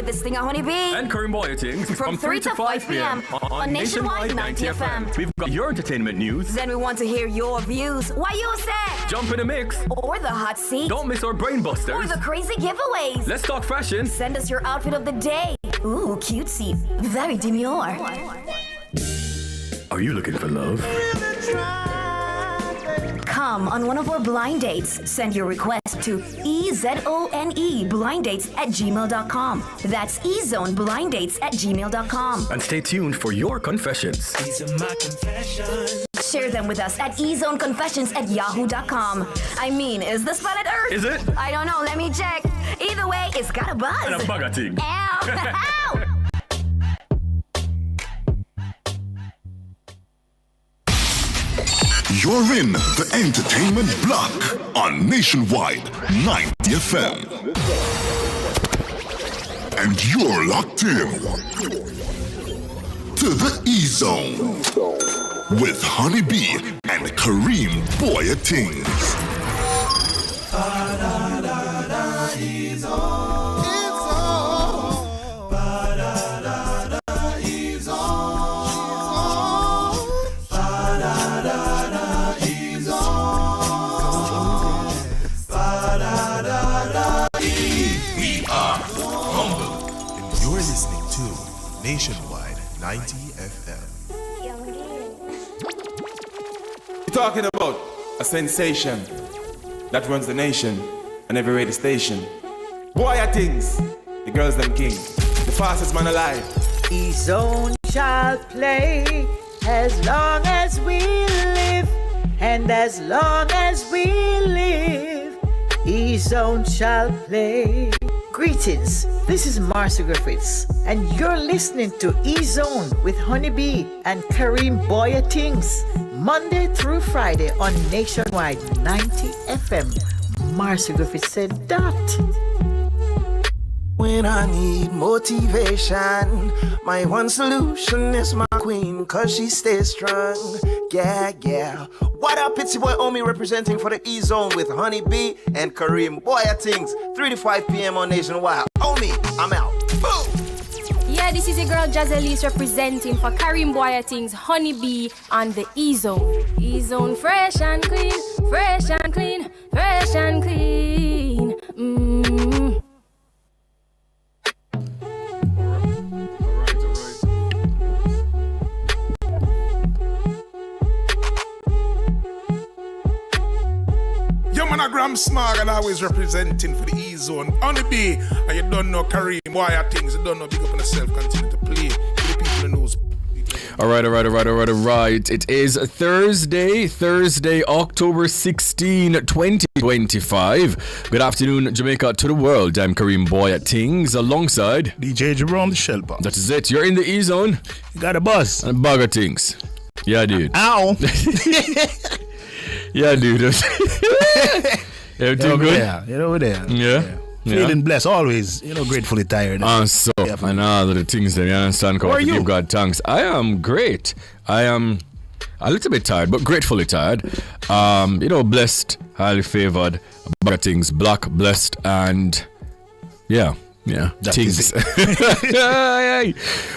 with this thing on Honeybee and Karim Boyatings from 3 to 5 p.m. on Nationwide 90 FM. We've got your entertainment news. Then we want to hear your views. Why you say? Jump in the mix. Or the hot seat. Don't miss our brain busters. Or the crazy giveaways. Let's talk fashion. Send us your outfit of the day. Ooh, cutesy. Very demure. Are you looking for love? Come on one of our blind dates. Send your request to ezoneblindates@gmail.com. That's ezoneblindates@gmail.com. And stay tuned for your confessions. These are my confessions. Share them with us at ezoneconfessions@yahoo.com. I mean, is this planet Earth? Is it? I don't know. Let me check. Either way, it's got a buzz. And a bugger thing. Ow! Ow! You're in the entertainment block on Nationwide 90 FM. And you're locked in to the E-Zone with Honeybee and Karim Boyatings. Nationwide 90 FM. We're talking about a sensation that runs the nation and every radio station. Boyatings, the girls them king, the fastest man alive. E-Zone shall play as long as we live, and as long as we live, E-Zone shall play. Greetings, this is Marcia Griffiths, and you're listening to E-Zone with Honeybee and Karim Boyatings, Monday through Friday on Nationwide 90 FM. Marcia Griffiths said that. When I need motivation, my one solution is my queen, cause she stays strong. Yeah, yeah. What up, it's your boy Omi representing for the E-Zone with Honeybee and Karim Boyatings, 3 to 5 p.m. on Nationwide. Omi, I'm out. Boom! Yeah, this is your girl Jazzelise representing for Karim Boyatings, Honeybee on the E-Zone. E-Zone fresh and clean, fresh and clean, fresh and clean. Gram Smog and always representing for the E-Zone. On the B, and you don't know Karim, why are things, you don't know, big up on yourself, continue to play. Give the people the news. All right. It is Thursday, October 16, 2025. Good afternoon, Jamaica, to the world. I'm Karim Boyatings alongside DJ Jerome the Shelper. That is it. You're in the E-Zone. You got a buzz. And bugger things. Yeah, dude. Ow. Yeah, dude. Everything good? You're over there. Yeah. Feeling blessed, always, gratefully tired. So, and all of the things that you understand. How are you? Give God thanks. I am great. I am a little bit tired, but gratefully tired. Blessed, highly favored, things, black, blessed, and yeah. Things.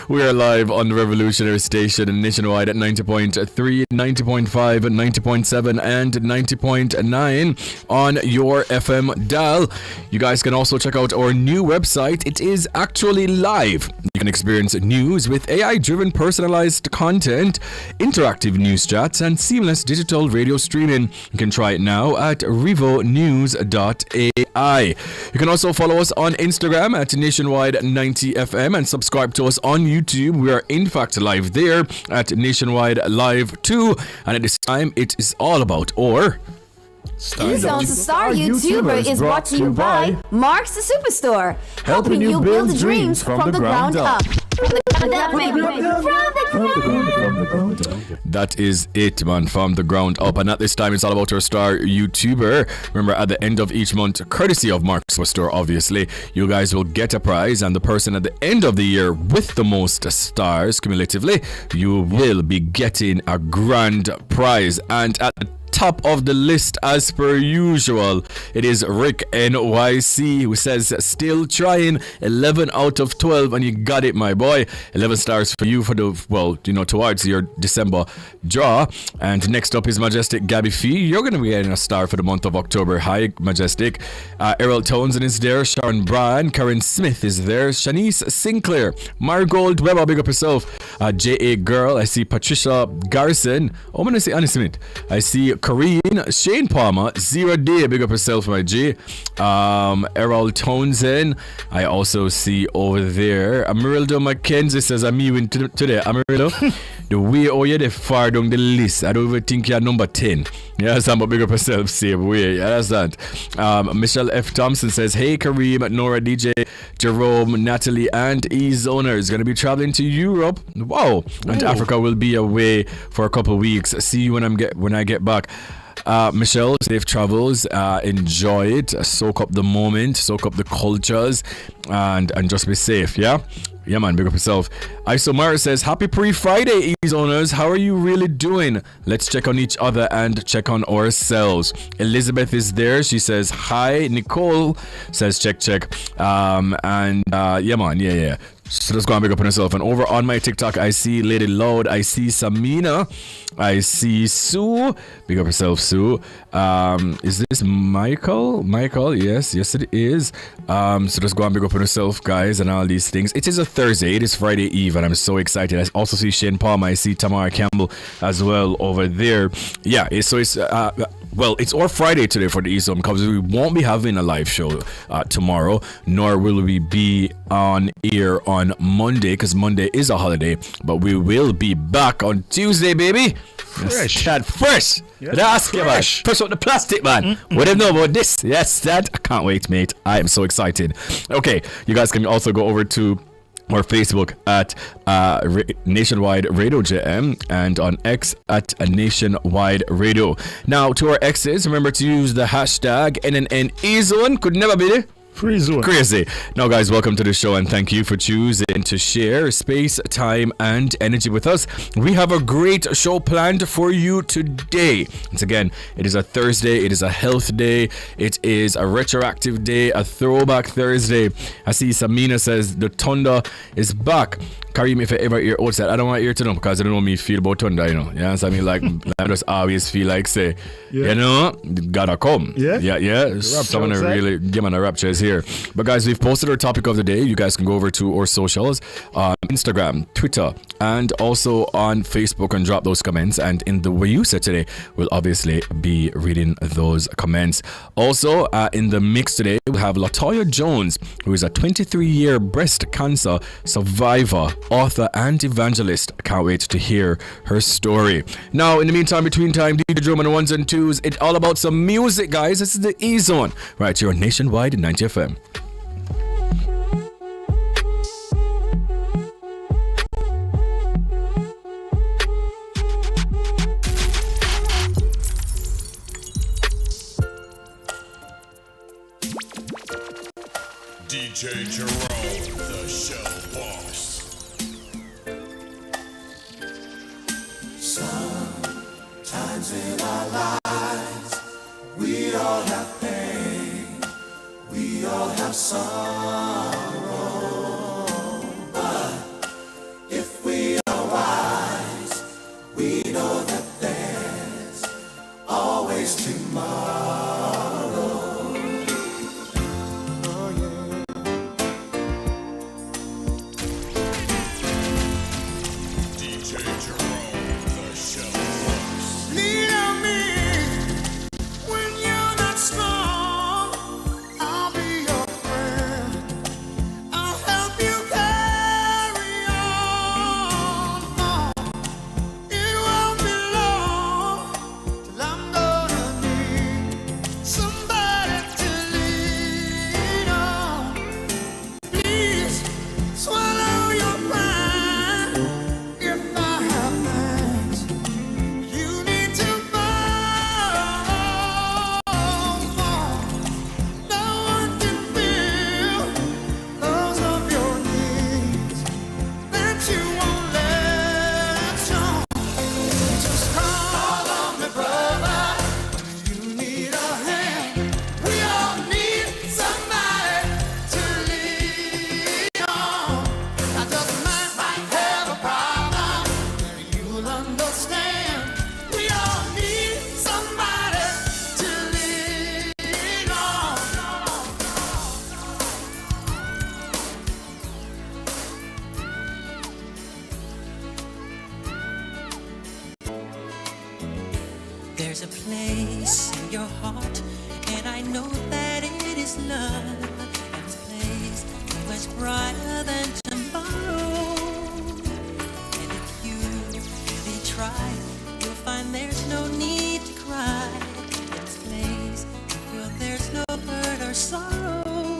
We are live on the Revolutionary Station nationwide at 90.3, 90.5, 90.7, and 90.9 on your FM dial. You guys can also check out our new website. It is actually live. You can experience news with AI-driven personalized content, interactive news chats, and seamless digital radio streaming. You can try it now at revonews.ai. You can also follow us on Instagram at Nationwide 90 FM and subscribe to us on YouTube. We are in fact live there at Nationwide Live 2, and at this time it is all about E-Zone's Star YouTuber is brought to you by Marks the Superstore, helping you build dreams from the ground up. That is it, man, from the ground up. And at this time, it's all about our star YouTuber. Remember, at the end of each month, courtesy of Mark's Store, obviously, you guys will get a prize. And the person at the end of the year with the most stars cumulatively, you will be getting a grand prize. And at the top of the list as per usual. It is Rick NYC who says, still trying, 11 out of 12, and you got it, my boy. 11 stars for you for the, well, you know, towards your December draw. And next up is Majestic Gabby Fee. You're going to be getting a star for the month of October. Hi, Majestic. Errol Townsend is there. Sharon Bryan. Karen Smith is there. Shanice Sinclair. Marigold Weber, big up yourself. J.A. Girl. I see Patricia Garrison. Oh, I'm going to say Annie Smith. I see Corrine. Shane Palmer. Zero Day, big up yourself, my G. Errol Townsend. I also see over there Amarildo McKenzie says, I'm you today. Amarildo, the way oh you're far down the list, I don't even think you're number 10. Yeah, so I'm a big up yourself, same way. You understand? Michelle F. Thompson says, hey Kareem, Nora, DJ, Jerome, Natalie, and E-Zoner is going to be traveling to Europe. Wow. And Africa will be away for a couple of weeks. See you when I get back. Michelle, safe travels. Enjoy it. Soak up the moment. Soak up the cultures, and just be safe. Yeah, man. Big up yourself. Isomara says, happy pre-Friday, E-Zoners. How are you really doing? Let's check on each other and check on ourselves. Elizabeth is there. She says hi. Nicole says check. Yeah, man. Yeah. So let's go and big up on yourself. And over on my TikTok, I see Lady Loud. I see Samina. I see Sue. Big up yourself, Sue. Is this Michael? Michael, yes it is. So let's go and big up on yourself, guys, and all these things. It is a Thursday. It is Friday Eve, and I'm so excited. I also see Shane Palmer. I see Tamara Campbell as well over there. Yeah, it's our Friday today for the E-Zone, because we won't be having a live show tomorrow, nor will we be on air on Monday, because Monday is a holiday, but we will be back on Tuesday, baby. Fresh. That fresh. Yeah, Ask you, man. Fresh up the plastic, man. What do you know about this? Yes, that. I can't wait, mate. I am so excited. Okay, you guys can also go over to our Facebook at Nationwide Radio JM, and on X at Nationwide Radio. Now, to our X's, remember to use the hashtag NNNEZone. Could never be there. Free zone. Crazy. Now, guys, welcome to the show, and thank you for choosing to share space, time, and energy with us. We have a great show planned for you today. Once again, it is a Thursday. It is a health day. It is a retroactive day, a throwback Thursday. I see Samina says the thunder is back. Kareem, if I ever hear outside, I don't want to hear to them, because I don't know me feel about thunder, you know. You understand me? Like, I just always feel like, say, you know, gotta come. Yeah. Someone really give man a rapture is here. But guys, we've posted our topic of the day. You guys can go over to our socials, Instagram, Twitter, and also on Facebook, and drop those comments. And in the way you said today, we'll obviously be reading those comments. Also, in the mix today, we have Latoya Jones, who is a 23-year breast cancer survivor, author, and evangelist. I can't wait to hear her story. Now, in the meantime, between time, DJ Drum on the ones and twos, it's all about some music, guys. This is the E-Zone, right here on Nationwide 90 FM. DJ Jerome, the show boss. Sometimes in our lives, we all have pain, we all have sorrow. But if we are wise, we know that there's always tomorrow. There's a place in your heart, and I know that it is love. And this place is much brighter than tomorrow. And if you really try, you'll find there's no need to cry. In this place, you feel there's no hurt or sorrow.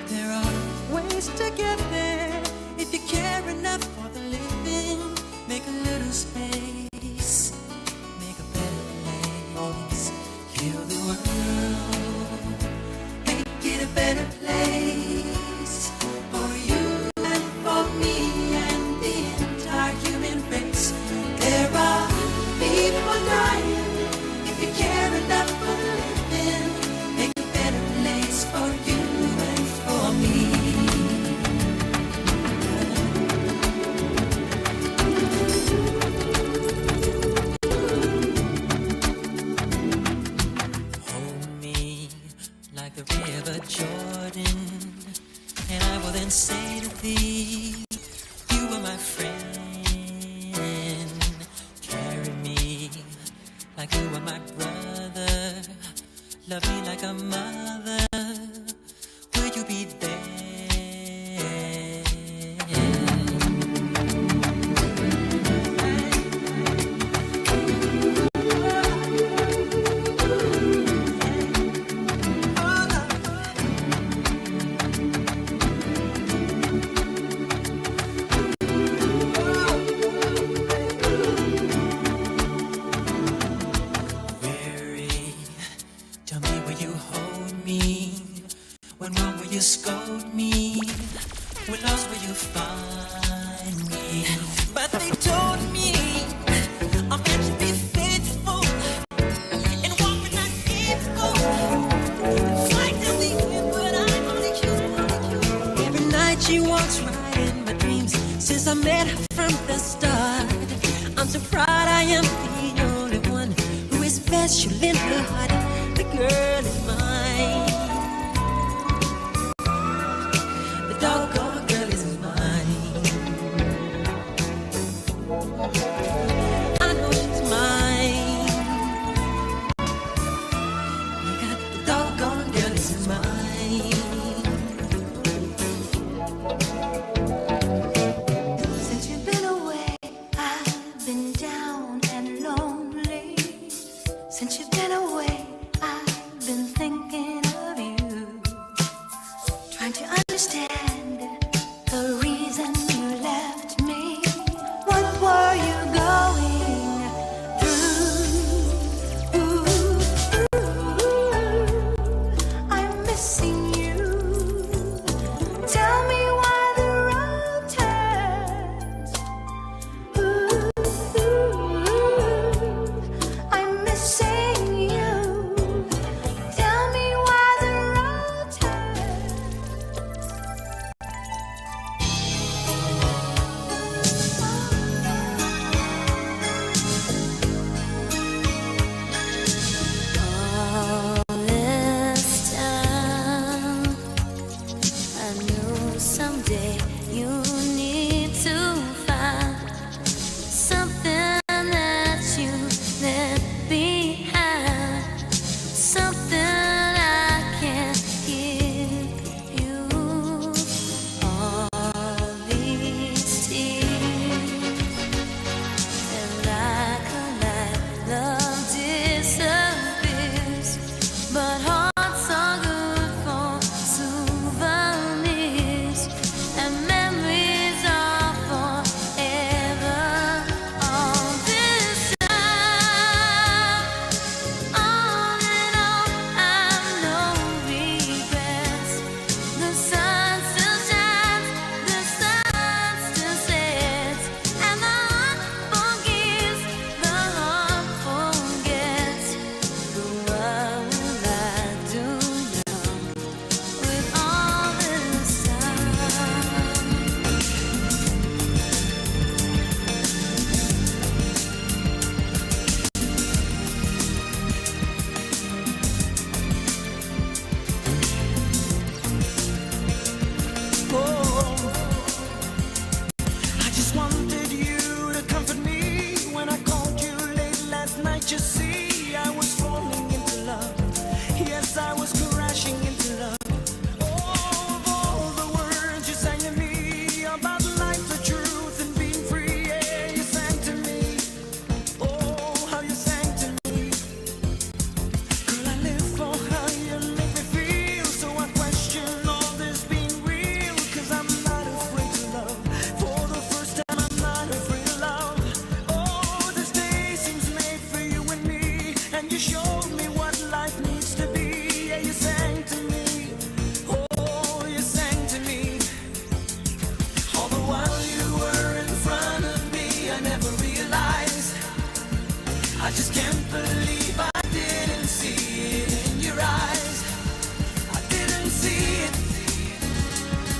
There are ways to get there if you care enough for the living. Make a little space, make a better place. Heal the world, make it a better place for you and for me and the entire human race. There are people dying. If you care enough for the living, make a better place for you and for me. Hold me like the river Jordan, and I will then say to thee, you are my friend. Carry me like you are my brother. Love me like a mother. Will you be there? Weary, tell me, will you hold me? When wrong, will you scold me? When lost, will you find me? But they told me I'm meant to be faithful and walk with not evil. Fight till the end, but I'm only human. Every night she walks right in my dreams. Since I met her from the start, I'm so proud I am the only one who is special in her heart. The girl is mine. The doggone girl is mine. I know she's mine. The doggone girl is mine. Since you've been away, I've been down and lonely. Since you've been away, I've been thinking of you. Trying to understand the reason you left me. What were you going through? I'm missing you. Tell me why the road turns. I'm missing you. Tell me why the road turns. All this time, I knew someday you need to find something that you left behind, something I can give you. All these tears, and like a light, love disappears. But hearts are good for souvenirs, and memories are for believe I didn't see it in your eyes. I didn't see it.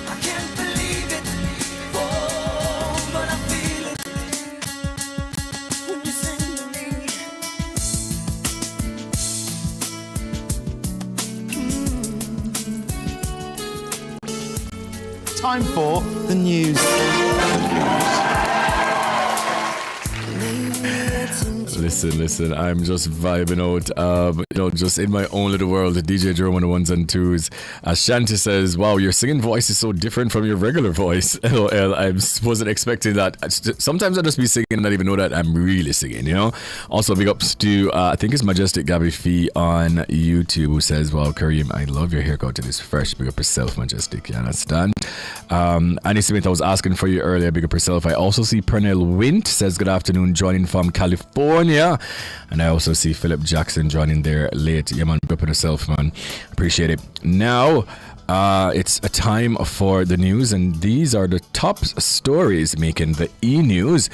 I can't believe it. Oh, but I feel it when you sing to me. Time for the news. Listen, I'm just vibing out, just in my own little world. DJ Jerome on the ones and twos. Shanti says, wow, your singing voice is so different from your regular voice. LOL, I wasn't expecting that. Sometimes I just be singing and not even know that I'm really singing, you know? Also, big ups to, I think it's Majestic Gabby Fee on YouTube, who says, wow, Kareem, I love your haircut. It is fresh. Big up yourself, Majestic. You understand? Annie Smith, I was asking for you earlier. Big up yourself. I also see Pernell Wint says, good afternoon, joining from California. And I also see Philip Jackson joining there late. Yeah, man, big up on yourself, man. Appreciate it. Now, it's a time for the news, and these are the top stories making the E-News.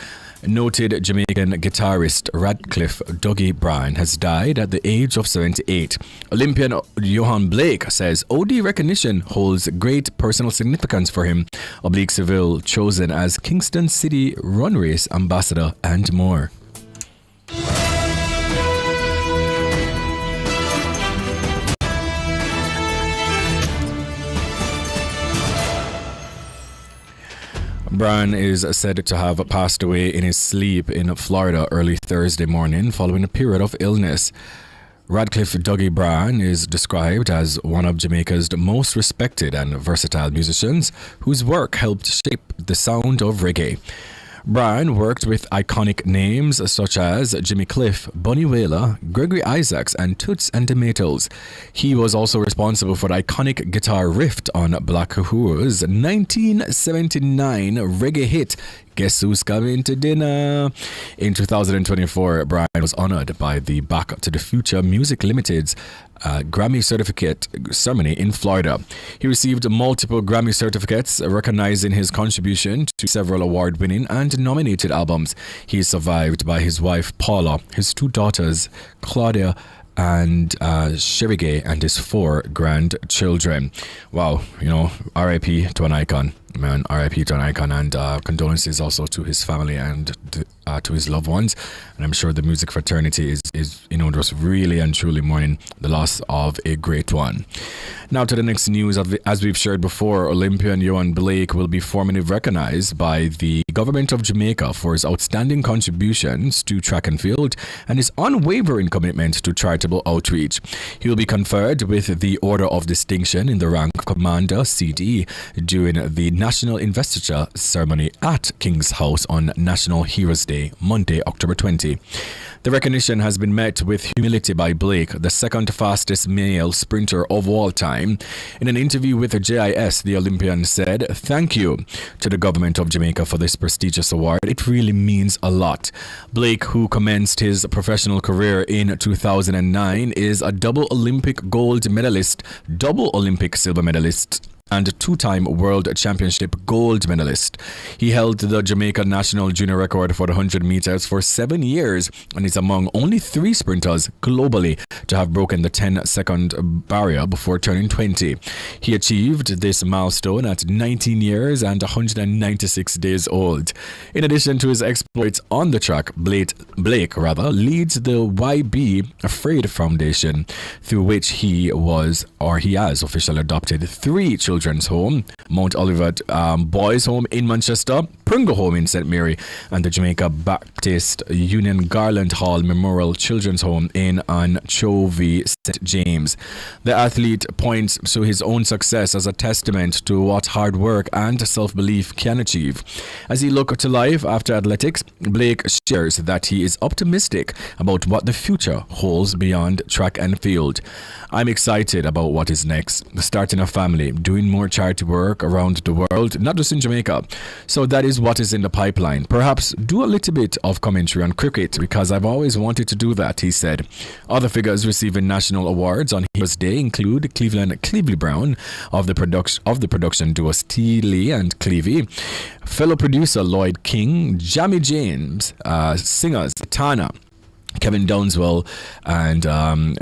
Noted Jamaican guitarist Radcliffe Dougie Bryan has died at the age of 78. Olympian Johan Blake says OD recognition holds great personal significance for him. Oblique Seville chosen as Kingston City Run Race ambassador, and more. Bryan is said to have passed away in his sleep in Florida early Thursday morning following a period of illness. Radcliffe Dougie Bryan is described as one of Jamaica's most respected and versatile musicians whose work helped shape the sound of reggae. Bryan worked with iconic names such as Jimmy Cliff, Bunny Wailer, Gregory Isaacs, and Toots and Tomatoes. He was also responsible for the iconic guitar riff on Black Uhura's 1979 reggae hit, Guess Who's Coming to Dinner? In 2024, Bryan was honored by the Back to the Future Music Limited's Grammy certificate ceremony in Florida. He received multiple Grammy certificates recognizing his contribution to several award-winning and nominated albums. He is survived by his wife Paula, his two daughters Claudia and Sherigay, and his 4 grandchildren. Wow, R.I.P. to an icon. Man, R.I.P. to an icon, and condolences also to his family and to his loved ones. And I'm sure the music fraternity is just really and truly mourning the loss of a great one. Now to the next news. As we've shared before, Olympian Johan Blake will be formally recognized by the government of Jamaica for his outstanding contributions to track and field and his unwavering commitment to charitable outreach. He will be conferred with the Order of Distinction in the rank of Commander CD during the National Investiture ceremony at King's House on National Heroes Day, Monday, October 20. The recognition has been met with humility by Blake, the second fastest male sprinter of all time. In an interview with the JIS, the Olympian said, "Thank you to the government of Jamaica for this prestigious award. It really means a lot." Blake, who commenced his professional career in 2009, is a double Olympic gold medalist, double Olympic silver medalist, and a 2-time World Championship gold medalist. He held the Jamaica national junior record for the 100 meters for 7 years and is among only 3 sprinters globally to have broken the 10-second barrier before turning 20. He achieved this milestone at 19 years and 196 days old. In addition to his exploits on the track, Blake leads the YB Afraid Foundation, through which he has officially adopted 3 children's home, Mount Olivet Boys Home in Manchester, Pringle Home in St. Mary, and the Jamaica Baptist Union Garland Hall Memorial Children's Home in Anchovy, St. James. The athlete points to his own success as a testament to what hard work and self-belief can achieve. As he looks to life after athletics, Blake shares that he is optimistic about what the future holds beyond track and field. "I'm excited about what is next, starting a family, doing more charity work around the world, not just in Jamaica. So that is what is in the pipeline. Perhaps do a little bit of commentary on cricket because I've always wanted to do that," he said. Other figures receiving national awards on Heroes Day include Cleveland Clevely Brown of the production duo Steely and Clevey, fellow producer Lloyd King, Jamie James, singers Tana, Kevin Downswell and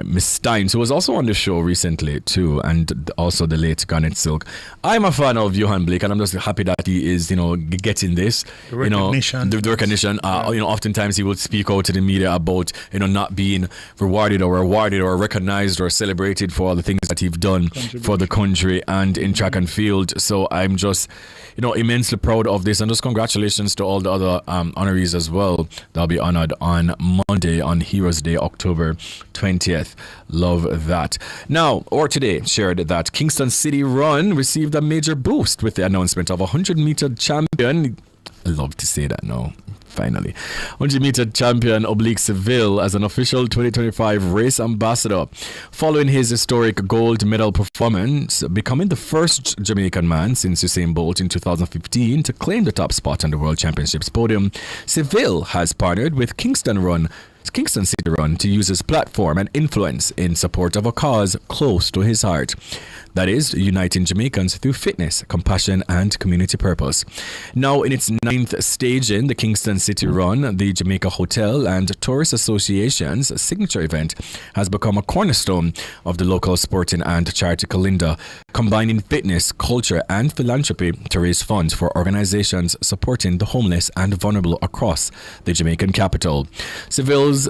Miss Stein, who was also on the show recently too, and also the late Garnet Silk. I'm a fan of Johan Blake, and I'm just happy that he is, getting this, The recognition. the recognition. Oftentimes he would speak out to the media about, not being rewarded or awarded or recognized or celebrated for all the things that he's done for the country and in track and field. So I'm just, immensely proud of this, and just congratulations to all the other honorees as well. They'll be honored on Monday, on Heroes Day, October 20th. Love that. Now, or today, shared that Kingston City Run received a major boost with the announcement of a 100-meter champion. I love to say that now. Finally, 100-meter champion Oblique Seville as an official 2025 race ambassador, following his historic gold medal performance, becoming the first Jamaican man since Usain Bolt in 2015 to claim the top spot on the World Championships podium. Seville has partnered with Kingston City Run to use his platform and influence in support of a cause close to his heart. That is, uniting Jamaicans through fitness, compassion, and community purpose. Now, in its 9th staging, the Kingston City Run, the Jamaica Hotel and Tourist Association's signature event, has become a cornerstone of the local sporting and charity calendar, combining fitness, culture, and philanthropy to raise funds for organizations supporting the homeless and vulnerable across the Jamaican capital. Seville's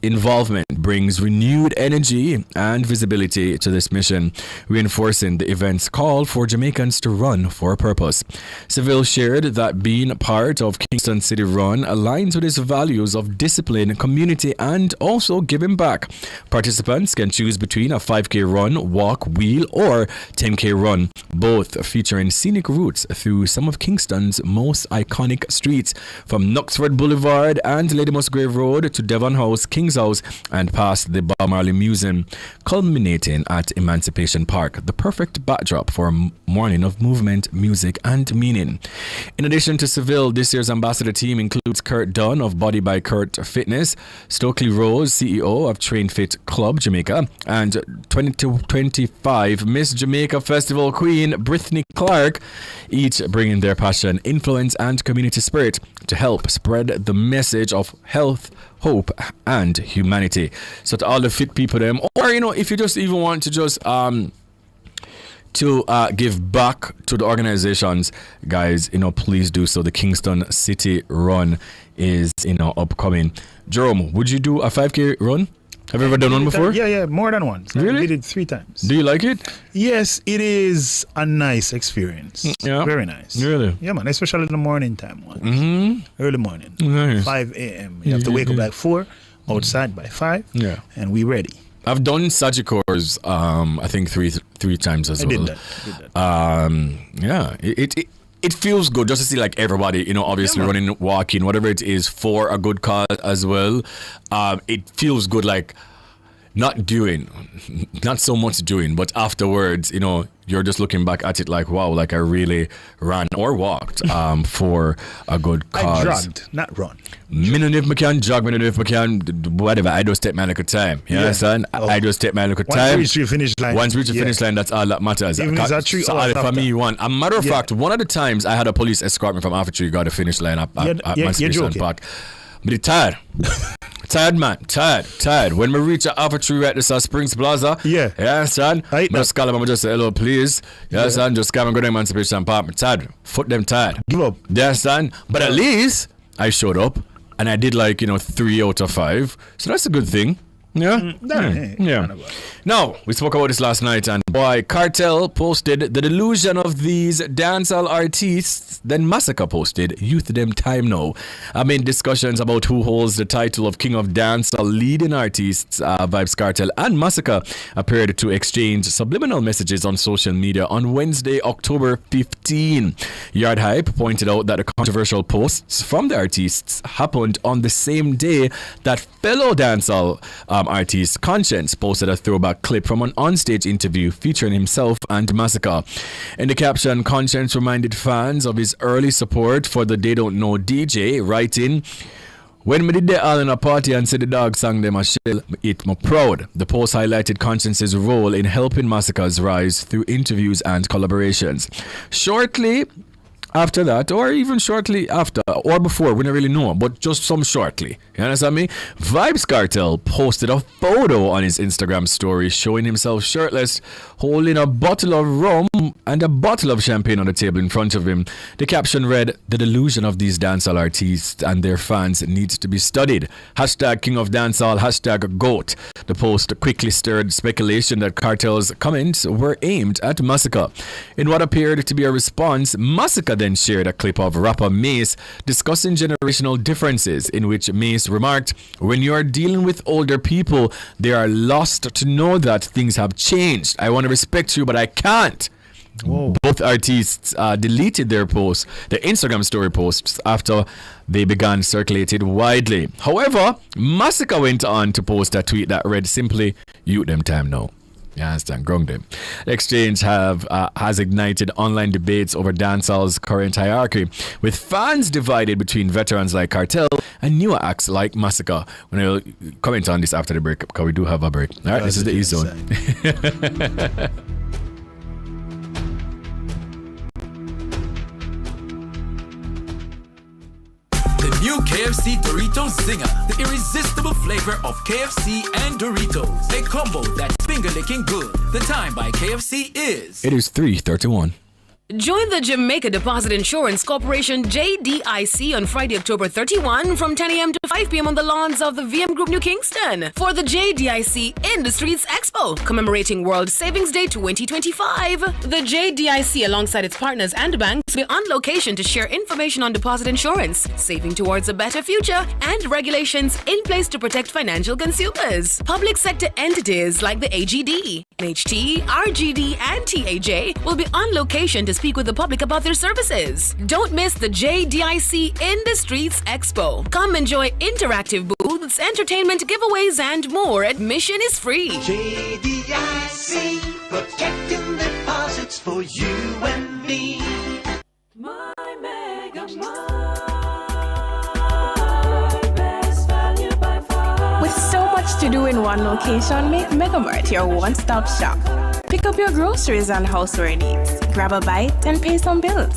involvement brings renewed energy and visibility to this mission, reinforcing the event's call for Jamaicans to run for a purpose. Seville shared that being part of Kingston City Run aligns with his values of discipline, community, and also giving back. Participants can choose between a 5K run, walk, wheel, or 10K run, both featuring scenic routes through some of Kingston's most iconic streets, from Knucksford Boulevard and Lady Musgrave Road to Devon House, King's House, and past the Bob Marley Museum, culminating at Emancipation Park, the perfect backdrop for a morning of movement, music, and meaning. In addition to Seville, this year's ambassador team includes Kurt Dunn of Body by Kurt Fitness, Stokely Rose, CEO of Train Fit Club Jamaica, and 2025 Miss Jamaica Festival Queen Brittany Clark, each bringing their passion, influence, and community spirit to help spread the message of health, hope, and humanity. So to all the fit people them, or if you just even want to just give back to the organizations, guys, please do so. The Kingston City Run is upcoming. Jerome, would you do a 5K run? Have you ever done one before? Yeah, more than once. Really? I did it 3 times. Do you like it? Yes, it is a nice experience. Yeah. Very nice. Really? Yeah, man, especially in the morning time ones. Mm-hmm. Early morning. Nice. 5 a.m. You have to wake up like 4, outside by 5, and we ready. I've done Sagicors, I think three times as well. I did that. It feels good just to see like everybody, obviously running, walking, whatever it is for a good cause as well. It feels good, like not so much doing, but afterwards, you're just looking back at it like, wow, like I really ran or walked for a good cause. I jogged, not run. Me no know if I can jog, me no know if I can whatever. I just take my little time. You understand? I just take my little time. Once you reach the finish line. Once you reach the finish line, that's all that matters. Even if it's 3 so hours for me, after. one. A matter of fact, one of the times I had a police escort me from After Tree, got the finish line at Emancipation Park. But it's tired. Tired, man. Tired. When we reach the After Tree right this Springs Plaza, son. Just call them and just say hello, please. Son. Just come and go to Emancipation Park. I'm tired. Foot them tired. Give up. Son. But at least I showed up and I did 3 out of 5. So that's a good thing. Yeah. Now, we spoke about this last night, and boy, Cartel posted The Delusion of These Dancehall Artists, then Massacre posted Youth Them Time Now. Discussions about who holds the title of King of Dancehall leading artists, Vybz Kartel and Massacre appeared to exchange subliminal messages on social media on Wednesday, October 15. Yard Hype pointed out that the controversial posts from the artists happened on the same day that fellow dancehall artist Conscience posted a throwback clip from an onstage interview featuring himself and Massacre. In the caption, Conscience reminded fans of his early support for the They Don't Know DJ, writing, "When me did they all in a party and said the dog sang them a shell, it me proud." The post highlighted Conscience's role in helping Massacre's rise through interviews and collaborations. Shortly after that, or even shortly after, or before, we don't really know, but just some shortly. You understand me? Vybz Kartel posted a photo on his Instagram story showing himself shirtless, holding a bottle of rum and a bottle of champagne on the table in front of him. The caption read, "The delusion of these dancehall artists and their fans needs to be studied. Hashtag King of Dancehall, hashtag GOAT." The post quickly stirred speculation that Kartel's comments were aimed at Masicka. In what appeared to be a response, Masicka then shared a clip of rapper Mace discussing generational differences, in which Mace remarked, "When you are dealing with older people, they are lost to know that things have changed. I want to respect you, but I can't." Whoa. Both artists deleted their posts, their Instagram story posts, after they began circulated widely. However, Masicka went on to post a tweet that read simply, "Youth them time now." You understand? Grung them. The exchange has ignited online debates over dancehall's current hierarchy, with fans divided between veterans like Kartel and newer acts like Masicka. We'll comment on this after the break, because we do have a break. All right, this is the E-Zone. The new KFC Doritos Zinger. The irresistible flavor of KFC and Doritos. A combo that's finger-licking good. The time by KFC is... It is 3:31. Join the Jamaica Deposit Insurance Corporation JDIC on Friday, October 31 from 10 a.m. to 5 p.m. on the lawns of the VM Group New Kingston for the JDIC In the Streets Expo commemorating World Savings Day 2025. The JDIC alongside its partners and banks will be on location to share information on deposit insurance, saving towards a better future, and regulations in place to protect financial consumers. Public sector entities like the AGD, NHT, RGD, and TAJ will be on location to speak with the public about their services. Don't miss the JDIC In the Streets Expo. Come enjoy interactive booths, entertainment, giveaways, and more. Admission is free. JDIC, protecting deposits for you and me. My Mega Mart, best value by far. With so much to do in one location, make Mega Mart your one-stop shop. Pick up your groceries and houseware needs, grab a bite and pay some bills,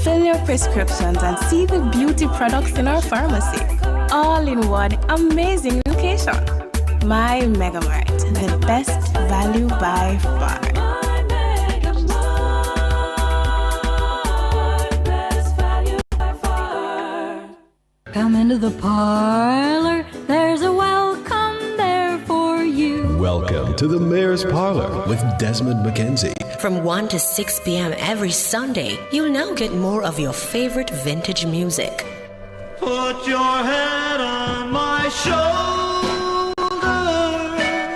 fill your prescriptions and see the beauty products in our pharmacy. All in one amazing location. My Mega Mart, the best value by far. My Mega Mart, best value by far. Come into the parlor, there's a welcome there for you. Welcome to the Mayor's Parlor with Desmond McKenzie. From 1 to 6 p.m. every Sunday, you'll now get more of your favorite vintage music. Put your head on my shoulder.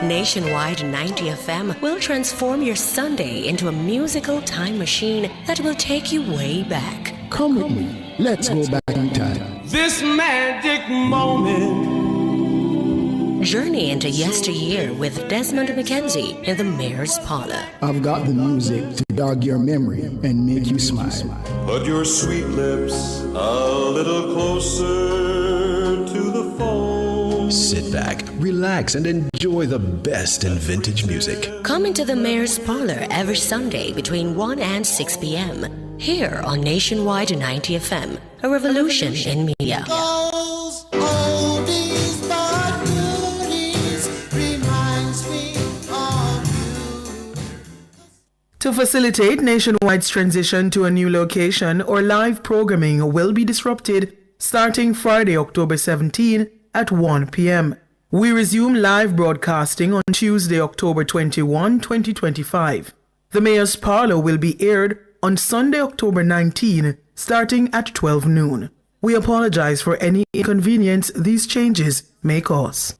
Nationwide 90 FM will transform your Sunday into a musical time machine that will take you way back. Come with me. Let's go back in time. This magic moment. Journey into yesteryear with Desmond McKenzie in the Mayor's Parlor. I've got the music to jog your memory and make you smile. Put your sweet lips a little closer to the phone. Sit back, relax, and enjoy the best in vintage music. Come into the Mayor's Parlor every Sunday between 1 and 6 p.m. here on Nationwide 90 FM, a revolution in media. To facilitate Nationwide's transition to a new location, or live programming will be disrupted starting Friday, October 17 at 1 p.m. We resume live broadcasting on Tuesday, October 21, 2025. The Mayor's Parlor will be aired on Sunday, October 19, starting at 12 noon. We apologize for any inconvenience these changes may cause.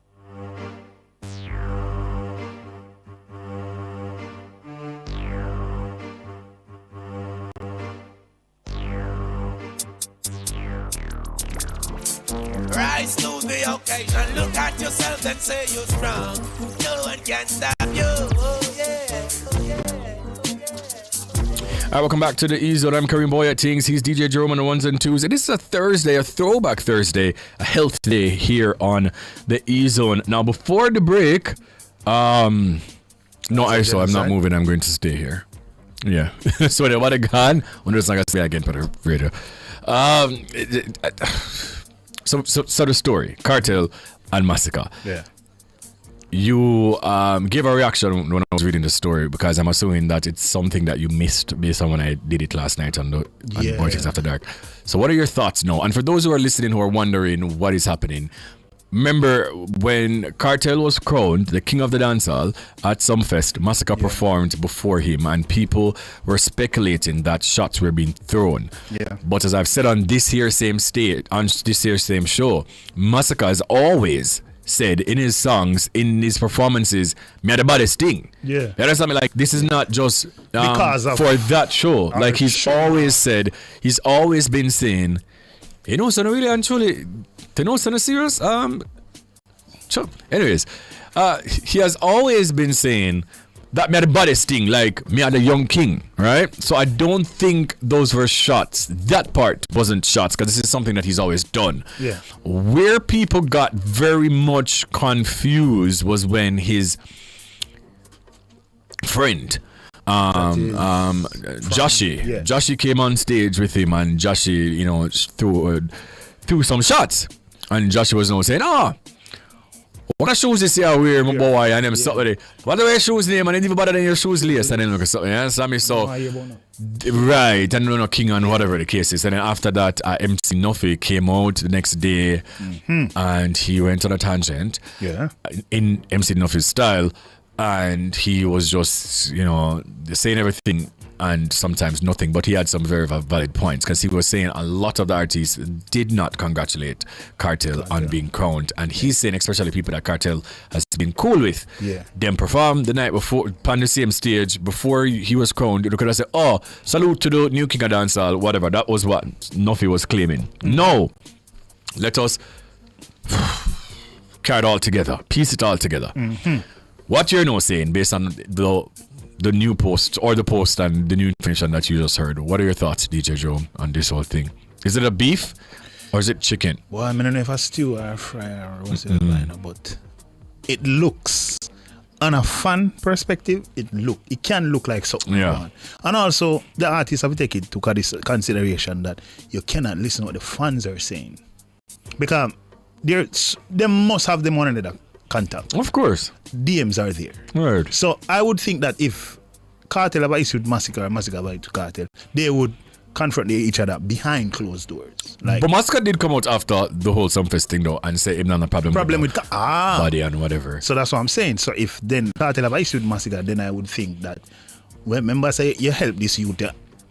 Rise to the occasion, look at yourself and say you're strong. No one can stop you. Oh yeah, oh yeah. All right, welcome back to the E-Zone. I'm Kareem Boy at Things. He's DJ Jerome on the ones and twos. It is a Thursday, a throwback Thursday, a health day here on the E-Zone. Now, before the break, no, ISO, I'm not moving. I'm going to stay here. Yeah. So they what gone. Wonder it's not gonna say again for the radio. So the story, Cartel and Massacre. Yeah. You gave a reaction when I was reading the story because I'm assuming that it's something that you missed based on when I did it last night on Politics After Dark. So what are your thoughts now? And for those who are listening who are wondering what is happening, remember when Cartel was crowned the king of the dancehall at Sumfest, Massacre performed before him and people were speculating that shots were being thrown. Yeah. But as I've said on this here same stage, on this here same show, Massacre has always said in his songs, in his performances, me had the baddest thing. Yeah. You understand me? Like, this is not just Because of for that show. Like, he's always said, he's always been saying, you know, son, really and truly, you know, son, serious? Sure. Anyways, he has always been saying that me had the baddest thing, like me had the young king, right? So I don't think those were shots. That part wasn't shots because this is something that he's always done. Yeah. Where people got very much confused was when his friend Joshi came on stage with him and Joshi, you know, threw some shots and Joshi was now saying, what kind of shoes this here wear, my boy? And them stuff with it. What the way shoes name? And it even better than your shoes lace. And then look at something. You understand me? So, right. And no King and whatever the case is. And then after that, MC Nuffy came out the next day and he went on a tangent. Yeah. In MC Nuffy's style. And he was just, you know, saying everything and sometimes nothing, but he had some very valid points because he was saying a lot of the artists did not congratulate Cartel on being crowned, and he's saying especially people that Cartel has been cool with. Them performed the night before on the same stage before he was crowned. You could have said, oh, salute to the new king of dancehall, whatever. That was what Nuffy was claiming. No, let us carry it all together, piece it all together. What you're now saying based on the new post or the post and the new information that you just heard, what are your thoughts, DJ Joe, on this whole thing? Is it a beef or is it chicken? Well, I mean, I don't know if a stew or a fry or what's it but it looks, on a fan perspective, it can look like something. Yeah. And also, the artists have to take into consideration that you cannot listen to what the fans are saying. Because they must have them one another contact. Of course. DMs are there. Word. So I would think that if Cartel have issued Massacre or Massacre have issued Cartel, they would confront each other behind closed doors. Like, but Massacre did come out after the whole Sumfest thing though and say him not a problem with body and whatever. So that's what I'm saying. So if then Cartel have issued Massacre, then I would think that when members say you help this youth,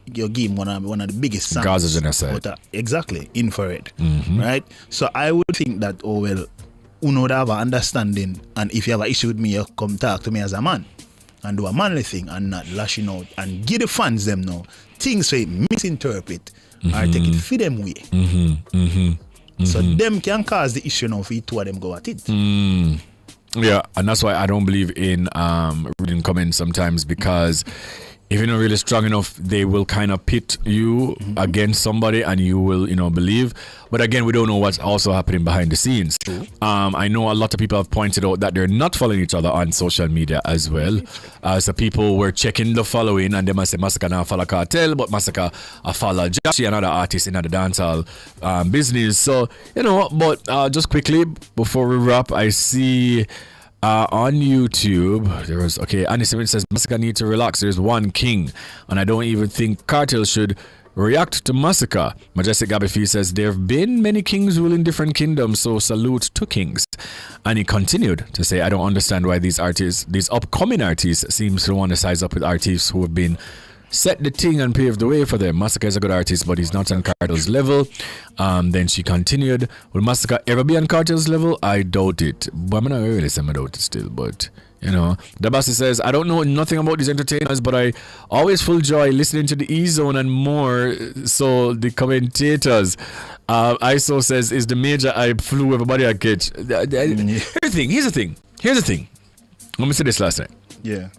you give him one of the biggest songs. Gaza genocide. Exactly, infrared. Right? So I would think that, oh well, Uno have an understanding, and if you have an issue with me, you come talk to me as a man and do a manly thing and not lashing out and give the fans them now things they misinterpret or take it for them way. So them can cause the issue now for two of them go at it. Yeah, and that's why I don't believe in reading comments sometimes, because if you're not really strong enough, they will kind of pit you against somebody and you will, you know, believe. But again, we don't know what's also happening behind the scenes. I know a lot of people have pointed out that they're not following each other on social media as well. So people were checking the following and they must say Massacre now follow Cartel, but Massacre follow Joshi, another artist in the dancehall business. So, you know, but just quickly before we wrap, I see on YouTube, there was, Andy Simmons says Massacre need to relax. There's one king, and I don't even think Cartel should react to Massacre. Majestic Gabifi says there have been many kings ruling different kingdoms, so salute to kings. And he continued to say, I don't understand why these upcoming artists seems to want to size up with artists who have been set the thing and paved the way for them. Massacre is a good artist, but he's not on Cartel's level. Then she continued, will Massacre ever be on Cartel's level? I doubt it. But I'm not really saying I doubt it still, but you know. Dabasi says, I don't know nothing about these entertainers, but I always full joy listening to the E-Zone and more. So the commentators, ISO says, is the major I flew everybody I catch. Here's the thing. Let me say this last night. Yeah.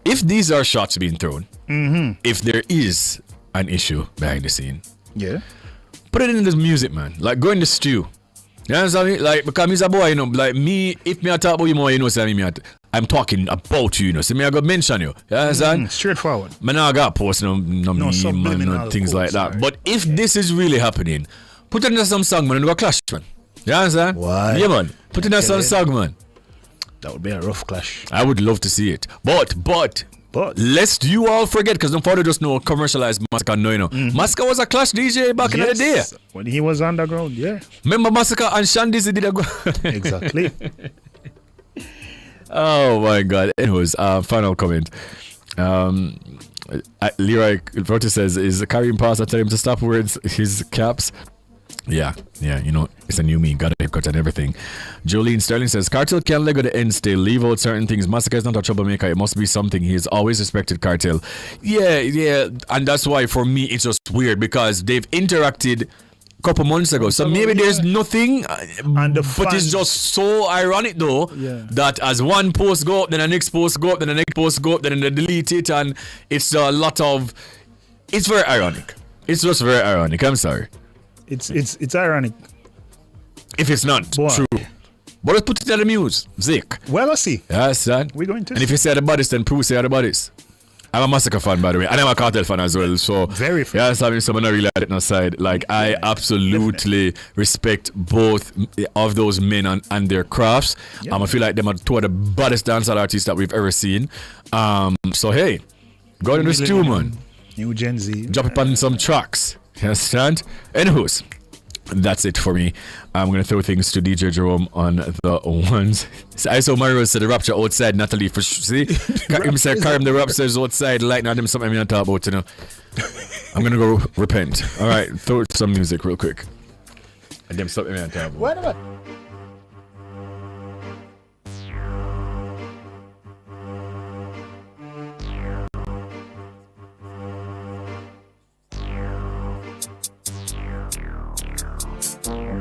If these are shots being thrown, if there is an issue behind the scene, put it in the music, man. Like, go in the stew. You understand me? Like, because he's a boy, you know. Like, me, if me I talk about you more, you know, say me, I'm talking about you, See me, I got mention you. You understand? Straightforward. Man, I got post no meme, subliminal man, things like quotes, that. right. But if this is really happening, put in some song, man, and go clash, man. You understand? Why? Yeah, man. Put in some song, man. That would be a rough clash. I would love to see it. But lest you all forget, because no father just know commercialized Massacre no, Massacre was a clash DJ back in the day. When he was underground, yeah. Remember Massacre and Shandiz did a go. Exactly. Oh my God. Anyways, final comment. Leroy Forte says, is Karim Pastor tell him to stop wearing his caps? Yeah, it's a new me, got a haircut and everything. Jolene Sterling says, Cartel can let go the end still, leave out certain things. Massacre is not a troublemaker, it must be something. He has always respected Cartel. Yeah, and that's why for me it's just weird because they've interacted a couple months ago. So maybe there's nothing, but it's just so ironic though that as one post go up, then the next post go up, then the next post go up, then they delete it, and it's a lot of. It's very ironic. It's just very ironic. I'm sorry. It's ironic. If it's not true. But let's put it in the music. Well, let's see. Yes, son. We're going to. And if you say the bodies, then prove say the bodies. I'm a Massacre fan, by the way. And I'm a Cartel fan as well. So very fan. Yeah, so someone not really at no side. Like I absolutely respect both of those men and their crafts. I feel like them are two of the baddest dancehall artists that we've ever seen. So hey, go to the stew, man. New Gen Z. Drop it on some tracks. You understand? Anywho's, that's it for me. I'm going to throw things to DJ Jerome on the ones. I saw Mario said the Rapture outside, Natalie. For see? Him said, Karim, the Rapture is outside. Like, now them something I'm going to talk about, I'm going to go repent. All right, throw some music real quick. And them something I'm going to talk about. What about?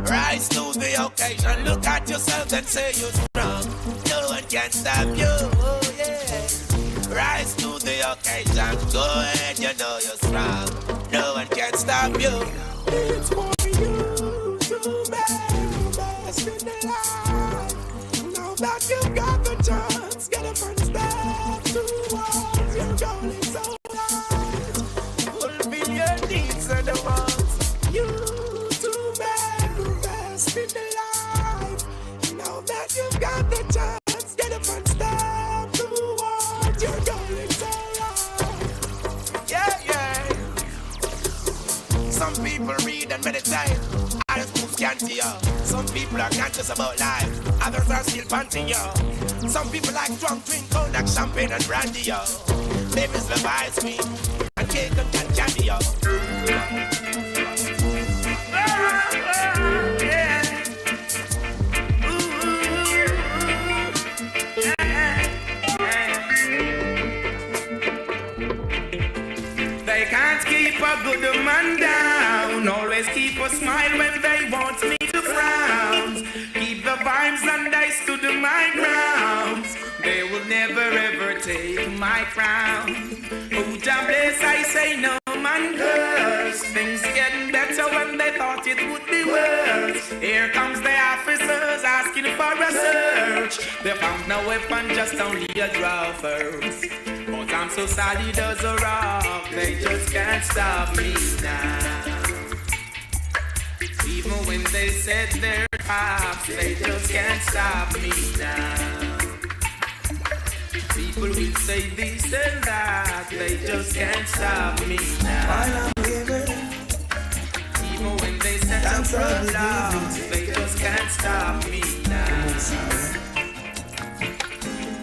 Rise to the occasion, look at yourself and say you're strong. No one can stop you, oh yeah. Rise to the occasion, go ahead, you know you're strong. No one can stop you. It's for you to make best in the life. Now that you've got the chance, get a first step towards your goal is so right. Fulfill your needs and the wants you. In the life, now that you've got the chance, get up and step towards your goal. It's alright. Yeah. Some people read and meditate, others move scanty, yo. Some people are conscious about life, others are still panting, yo. Some people like drunk, drink, cognac, champagne and brandy, yo. Babies revive me, and cake and candy, yo. They can't keep a good man down. Always keep a smile when they want me to frown. Keep the vibes and I stood my ground. They will never ever take my crown. Oh, God bless, I say no man curse. Things getting better when they thought it would be worse. Here comes the officers asking for a search. They found no weapon, just only a draw first. But I'm so solid as a rock, they just can't stop me now. Even when they set their traps, they just can't stop me now. People will say this and that, they just can't stop me now. While I'm living, even when they set up roadblocks, they just can't stop me now.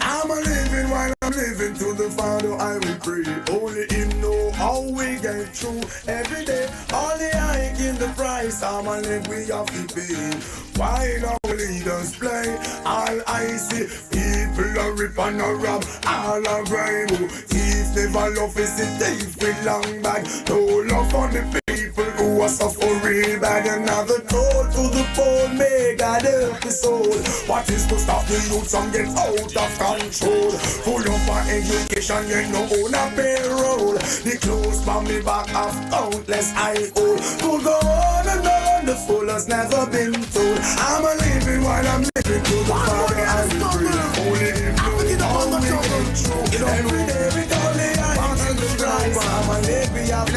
I'm a living while I'm living, to the Father I will pray. Only Him know how we get through every day. All the hike in the price, I'm a live we have to pay. While our leaders play, all I see, people are rip and a rob, all a grime. Thief never love is the thief with long bag. No love on the people who are suffering bad. Another toll to the poor, may God help the soul. What is to stop the youth from getting out of control? Full of my education, you know, on a payroll. The clothes from me back of countless I owe. Could go on and on, the fool has never been told. I'm a living while I'm living, to the Father I will pray. Only Him knows I'm a leg we have to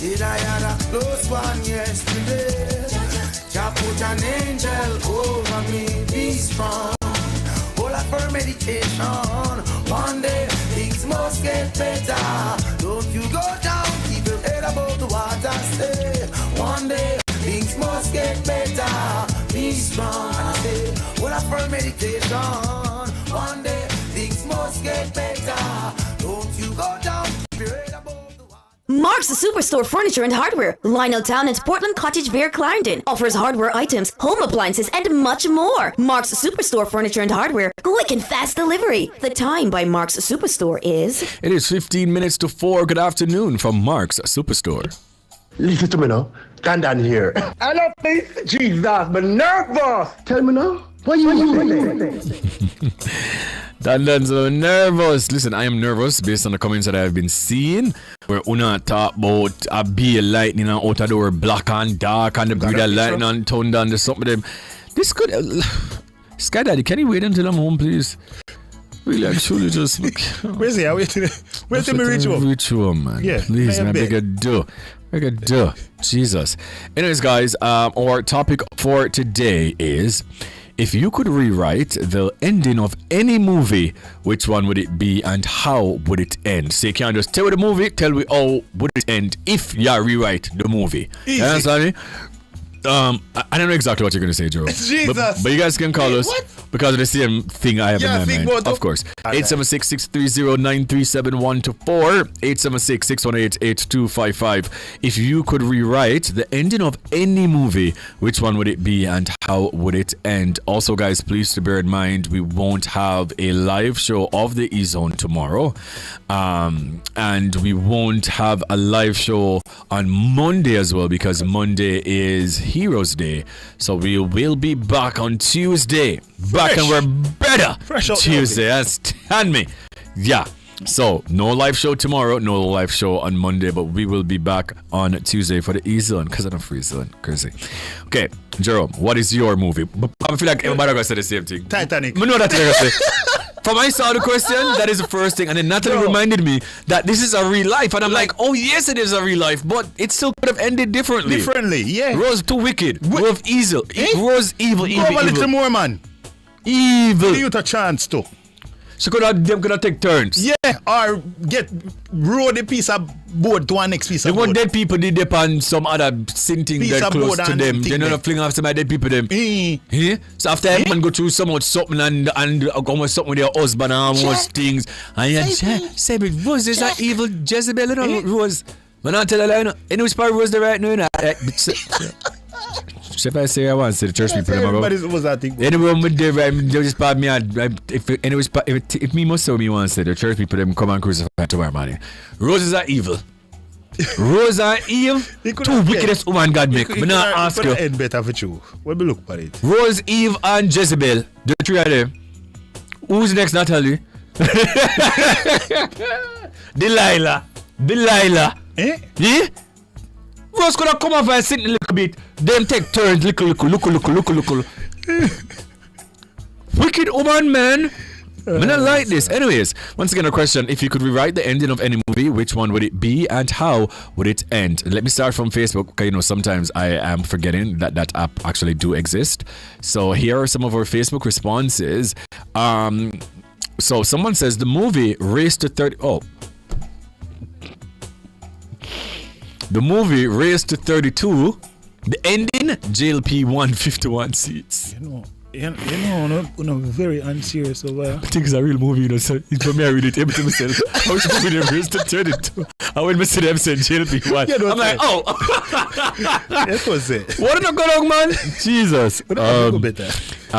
Did I had a close one yesterday? Jah put an angel over me, be strong. Hold up for meditation. One day things must get better. Don't you go down, keep your head above the water. Stay. One day things must get better. Be strong. And I say, hold up for meditation. One day things must get better. Don't you go down, keep your head above. Mark's Superstore Furniture and Hardware, Lionel Town and Portland Cottage Vere Clarendon, offers hardware items, home appliances, and much more. Mark's Superstore Furniture and Hardware, quick and fast delivery. The time by Mark's Superstore is... It is 15 minutes to 4. Good afternoon from Mark's Superstore. Listen to me now. Dandan here. I love this. Jesus, but nervous. Tell me now. Why you Dandan's so nervous. Listen, I am nervous based on the comments that I have been seeing. Where Una talk about a be lightning and out of door black and dark and the breed of lightning and thunder and something them. This could Sky Daddy, can you wait until I'm home, please? Really, actually, just Where's he? Wait till me reach home. Reach home, man. Yeah, please, man. Bigger do. Jesus. Anyways, guys, our topic for today is: if you could rewrite the ending of any movie, which one would it be and how would it end? So you can't just tell the movie, tell me how would it end if you rewrite the movie. Easy. You understand me? I don't know exactly what you're going to say, Joe. Jesus. But you guys can call us what? because of the same thing I have in my mind. Of course. 876-630-937124. 876-618-8255. If you could rewrite the ending of any movie, which one would it be and how would it end? Also, guys, please to bear in mind, we won't have a live show of the E-Zone tomorrow. And we won't have a live show on Monday as well because Monday is Heroes Day. So we will be back on Tuesday. Back and we're better. Fresh out Tuesday. Understand me? Yeah. So no live show tomorrow, no live show on Monday, but we will be back on Tuesday for the E-Zone because I'm free zone. Crazy. Okay, Jerome, what is your movie? I feel like everybody gonna say the same thing. Titanic. I know that they're gonna say. From I saw the question, that is the first thing, and then Natalie reminded me that this is a real life, and I'm like, oh yes, it is a real life, but it still could have ended differently. Yeah. Rose too wicked. Rose evil. Rose evil. Go over a little more, man. Evil. Give you a chance too. So them gonna take turns. Yeah, or roll the piece of board to one next piece of board. What dead people did depend some other sinting that close to them. They know fling off some of dead people them. Yeah? So after everyone go through so much something and almost something with their husband and almost things. And you say, but Rose is that evil Jezebel, you know, Rose. But not tell her, and it was probably Rose the right now, you know. If I say I want to say the church people, everybody was that thing. Anyone with the just part me, if me must say me want to say the church people, them come and crucify tomorrow morning. Roses are evil. Rose are evil. Two wickedest woman God make. Me not ask you. End better for you. When we look at it. Rose, Eve, and Jezebel. The three of them. Who's next, Natalie? Delilah. Eh? Yeah? Rose could have come off and sit a little bit. Them take turns, look. Wicked woman, man. I don't like this. Anyways, once again, a question. If you could rewrite the ending of any movie, which one would it be and how would it end? Let me start from Facebook, because you know sometimes I am forgetting that that app actually do exist. So here are some of our Facebook responses. So someone says the movie Race to 30. Oh. The movie Race to 32, the ending, JLP 151 seats. You know, very unserious over here. I think it's a real movie, you know, so it's for me, I read it every time myself. I was moving the Race to 32. And when I see them say JLP 1, I'm like, oh. That was it. What did I go on, man? Jesus.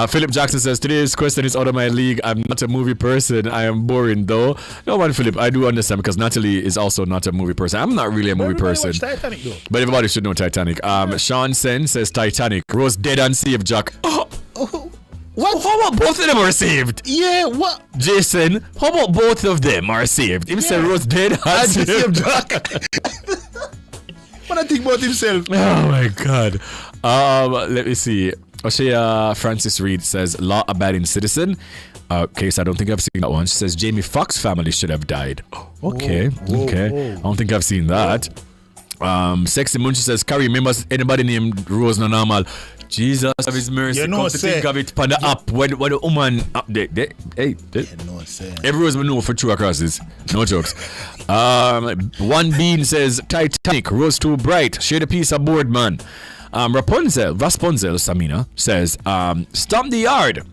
Philip Jackson says, today's question is out of my league. I'm not a movie person. I am boring, though. No, man, Philip, I do understand because Natalie is also not a movie person. I'm not really a movie person. Watch Titanic, though. But everybody should know Titanic. Sean Sen says Titanic. Rose dead and saved Jack. What? How about both of them are saved? Yeah, what? Jason, how about both of them are saved? Him say Rose dead and saved Jack. What I think about himself? Oh my God. Let me see. Francis Reed says law-abiding citizen. Case, I don't think I've seen that one. She says Jamie Foxx family should have died. Okay. I don't think I've seen that. Sexy Munch says, Carrie, remember anybody named Rose No Normal? Jesus have his mercy. Come to think of it, pan the app when the woman up there. Every Rose we know for true across this. No jokes. One Bean says Titanic, Rose too bright. Share the piece of board, man. Vasponzel, Samina says, Stomp the Yard.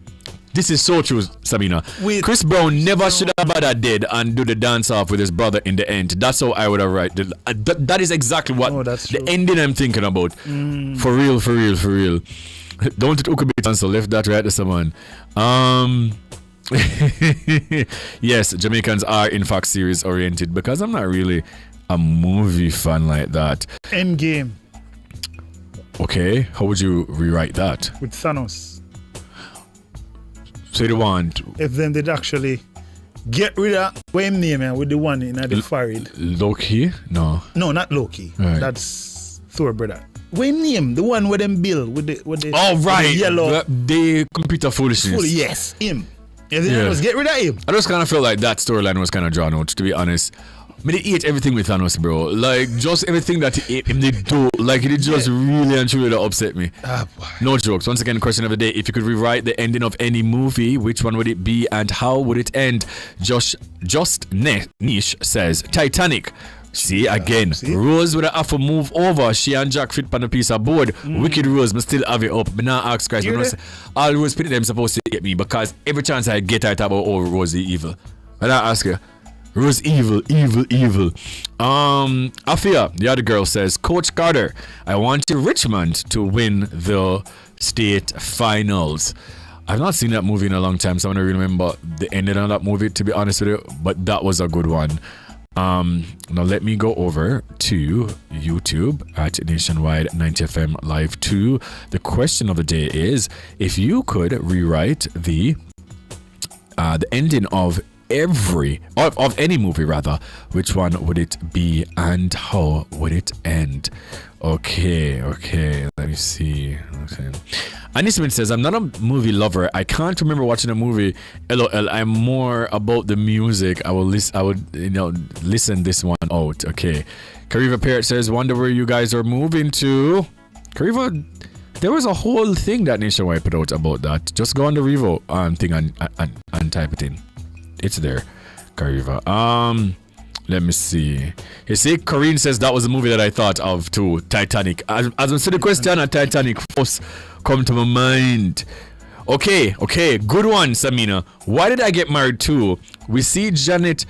This is so true, Samina. Chris Brown never should have had a dead and do the dance off with his brother in the end. That's how I would have write. That is exactly what the ending I'm thinking about. For real. Don't it ukubit and so left that right to someone. Yes, Jamaicans are in fact series oriented because I'm not really a movie fan like that. Endgame. Okay, how would you rewrite that? With Thanos. So you want if them did actually get rid of what name with the one in the forehead. Loki? No, not Loki. Right. That's Thor brother. What name? The one with them bill with the oh right, with the yellow. The computer foolishness. Yes, him. Just get rid of him. I just kind of felt like that storyline was kind of drawn out, to be honest. I mean, they ate everything with Thanos, bro. Like, just everything that he ate him, they do. Like, it just really and truly upset me. No jokes. Once again, question of the day. If you could rewrite the ending of any movie, which one would it be and how would it end? Niche says, Titanic. See, again, Rose would have to move over. She and Jack fit on a piece of board. Wicked Rose, but still have it up. But now ask Christ, all Rose put them supposed to get me because every chance I get, I talk about, oh, Rose is evil. And I ask her, Rose evil. Afia, the other girl says, Coach Carter, I want Richmond to win the state finals. I've not seen that movie in a long time, so I don't really remember the ending of that movie, to be honest with you, but that was a good one. Now let me go over to YouTube at Nationwide 90FM Live 2. The question of the day is, if you could rewrite the ending of any movie rather, which one would it be and how would it end? Okay, let me see. Okay. Anisman says, I'm not a movie lover. I can't remember watching a movie. LOL, I'm more about the music. I would listen this one out. Okay. Kariva Parrot says, wonder where you guys are moving to. Kariva, there was a whole thing that Nationwide put out about that. Just go on the Revo thing and type it in. It's there, Kariva. Let me see. You see, Corinne says that was a movie that I thought of too, Titanic. As I see the question of Titanic first come to my mind. Okay, good one, Samina. Why did I get married too? We see Janet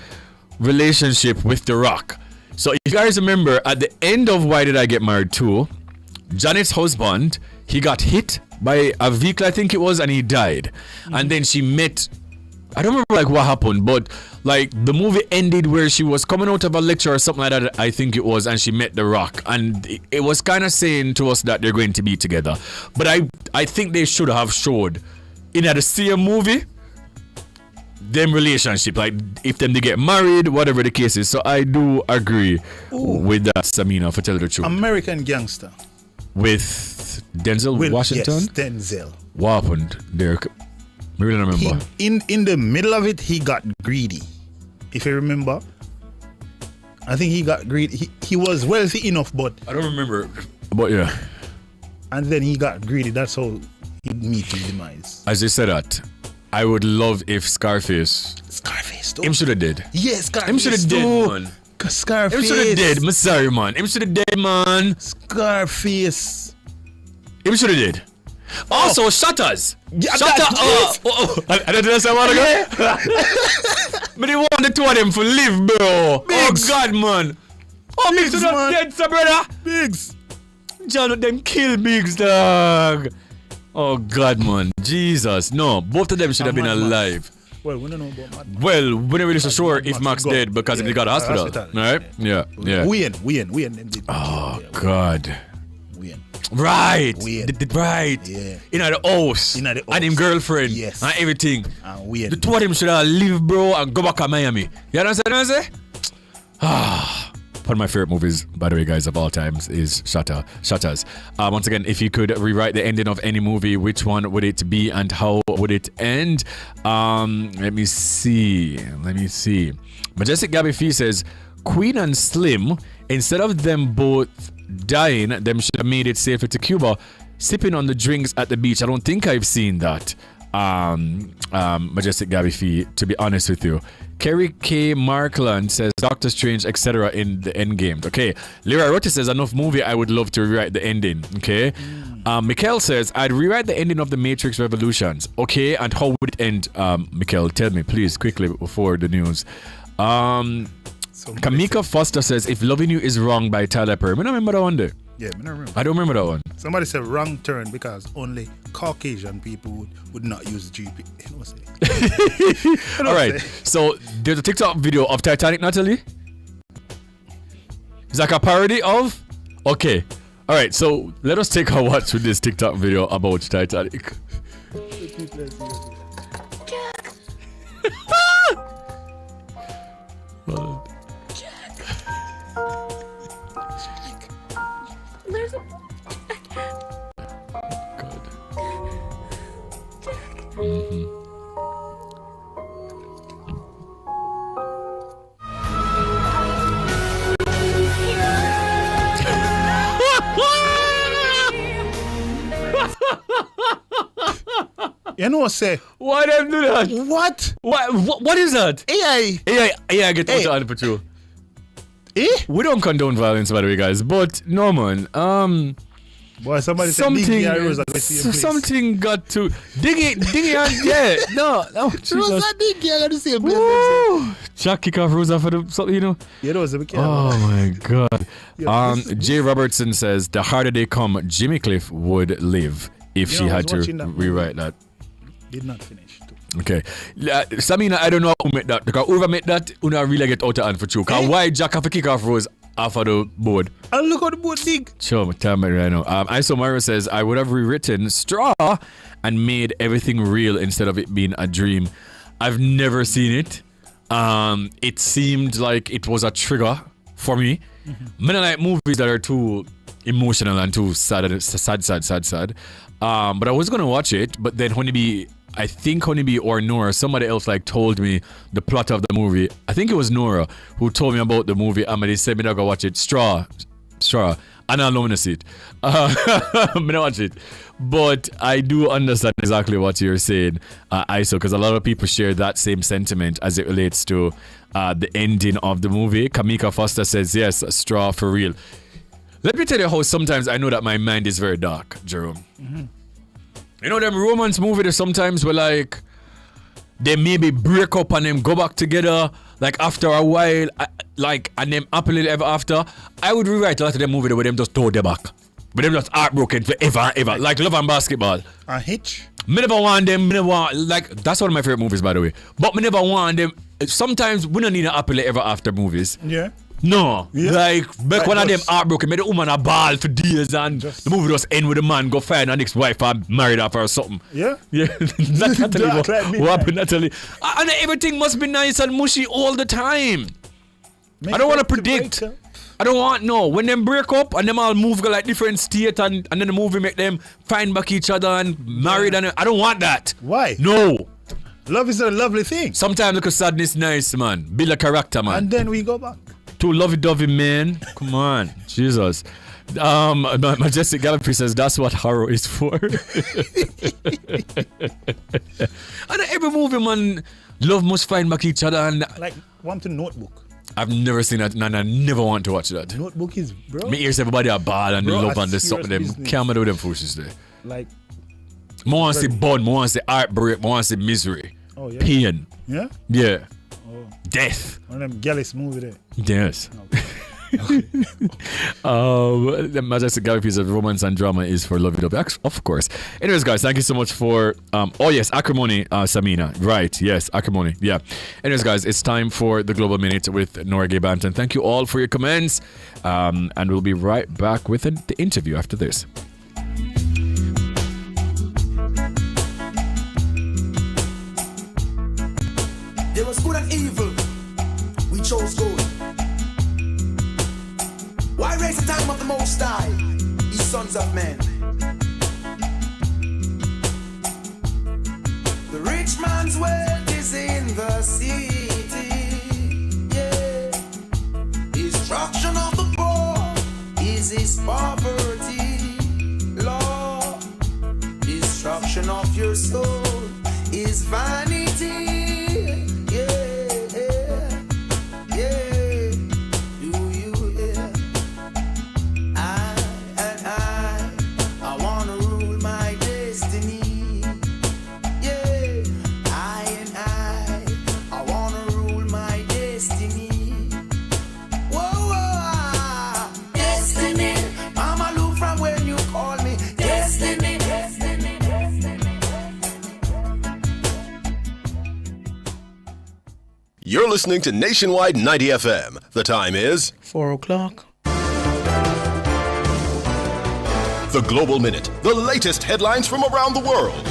relationship with The Rock. So if you guys remember, at the end of Why Did I Get Married Too, Janet's husband, he got hit by a vehicle, I think it was, and he died. And then she met, I don't remember like what happened, but like the movie ended where she was coming out of a lecture or something like that, I think it was, and she met The Rock, and it was kind of saying to us that they're going to be together. But I think they should have showed in the same movie them relationship, like if them they get married, whatever the case is. So I do agree with that, Samina, for telling the truth. American Gangster with Denzel Washington. Yes, Denzel. What happened there? I really don't remember. In the middle of it, he got greedy. If you remember, I think he got greedy. He was wealthy enough, but I don't remember. But yeah. And then he got greedy. That's how he met his demise. As you said that, I would love if Scarface. Too. Him should have dead. Yes, Scarface. Him should have dead, man. Scarface. Him should have dead. I'm sorry, man. Him should have dead, man. Scarface. Him should have dead. Also, Shutters. Shutter. I didn't know someone ago. But they want the two of them for live, bro. Biggs. Oh God, man. Oh, Biggs is not dead, sir, brother. Biggs. John, let them kill Biggs, dog. Oh God, man. Jesus. No, both of them should have been alive. Well, we don't know about Mad. Well, we're not really so sure if Max dead because they got a hospital. Right? Yeah. Wayne. Oh God. Wayne. Right. Right. Yeah. In the house. And him girlfriend. Yes. And everything. And Wayne. The two of them should have live, bro, and go back to Miami. You understand what I'm saying? one of my favorite movies, by the way, guys, of all times is Shutters. Once again, if you could rewrite the ending of any movie, which one would it be and how would it end? Let me see. Majestic Gabby Fee says, Queen and Slim, instead of them both dying, them should have made it safer to Cuba, sipping on the drinks at the beach. I don't think I've seen that. Majestic Gabby Fee, to be honest with you. Kerry K. Markland says Doctor Strange, etc. in the end game. Okay. Lyra Rotti says enough movie I would love to rewrite the ending. Okay. Mikhail says I'd rewrite the ending of the Matrix Revolutions. Okay. And how would it end? Mikhail, tell me please quickly before the news. Kamika Foster says If Loving You Is Wrong by Tyler Perry. I don't remember that one there. Yeah, I don't remember. I don't remember that one. Somebody said wrong turn because only Caucasian people would not use GP. All right. So there's a TikTok video of Titanic, Natalie. It's like a parody of. Okay. All right. So let us take a watch with this TikTok video about Titanic. There's a. You know what say? Why them do that? What? What is that? AI get out of the patrol. Eh? We don't condone violence, by the way, guys. But no, man. Boy, somebody said Diggy and Rosa something got to Diggy and yeah. No, Jesus. Rosa Diggy are the same place. Jack kick off Rosa for the something, you know. Yeah, Rosa, oh my God. Jay Robertson says the harder they come, Jimmy Cliff would live if she had to rewrite that. Did not finish. Okay. Samina, I don't know who made that. Because whoever made that, who not really get out of hand for you. Because why Jack have to kick off Rose off of the board? And look at the board big. Sure, tell me right now. Iso Mario says, I would have rewritten Straw and made everything real instead of it being a dream. I've never seen it. It seemed like it was a trigger for me. I don't like movies that are too emotional and too sad. But I was going to watch it, but then Honeybee or Nora, somebody else like told me the plot of the movie. I think it was Nora who told me about the movie. They said me to go watch it. Straw. And I don't see it. I'm gonna watch it. But I do understand exactly what you're saying, Iso, because a lot of people share that same sentiment as it relates to the ending of the movie. Kamika Foster says, yes, Straw for real. Let me tell you how sometimes I know that my mind is very dark, Jerome. You know them romance movies sometimes where like they maybe break up and then go back together like after a while, and them happily ever after. I would rewrite a lot of them movies where them just throw their back, but them just heartbroken forever and ever, like Love and Basketball. A Hitch. Me never want them. That's one of my favorite movies, by the way. But me never want them. Sometimes we don't need a happily ever after movies. Yeah. No, make one of them heartbroken, make the woman a ball for days and the movie just end with the man go find an ex-wife and married her or something. Yeah? That's Natalie. What happened, Natalie? And everything must be nice and mushy all the time. I don't want to predict. I don't want, when them break up and them all move go like different state and then the movie make them find back each other and married and I don't want that. Why? No. Love is a lovely thing. Sometimes look at sadness nice, man. Build a character, man. And then we go back. Too lovey-dovey, man. Come on. Jesus. Majestic Gallantry says that's what horror is for. And every movie, man, love must find back each other. And like, want a Notebook. I've never seen that, and I never want to watch that. Notebook is, bro. Me hears everybody a ball and bro, love and the something them. Can't do them foolishness there. Like, I want to see bun, I want to see heartbreak, I want to see misery. Oh, yeah. Pain. Yeah? Yeah. Oh. Death. One of them Gallus movie there. Yes. The Majestic Gallantry says romance and drama is for lovey-dovey. Of course. Anyways, guys, thank you so much for acrimony, Samina. Right, yes, acrimony. Yeah. Anyways, guys, it's time for the Global Minute with Nora Gay Banton. Thank you all for your comments. And we'll be right back with the interview after this. There was good and evil. We chose good. Why raise the time of the Most High, ye sons of men? The rich man's wealth is in the city, yeah. Destruction of the poor is his poverty, Lord. Destruction of your soul is vanity. You're listening to Nationwide 90 FM. The time is 4 o'clock. The Global Minute, the latest headlines from around the world.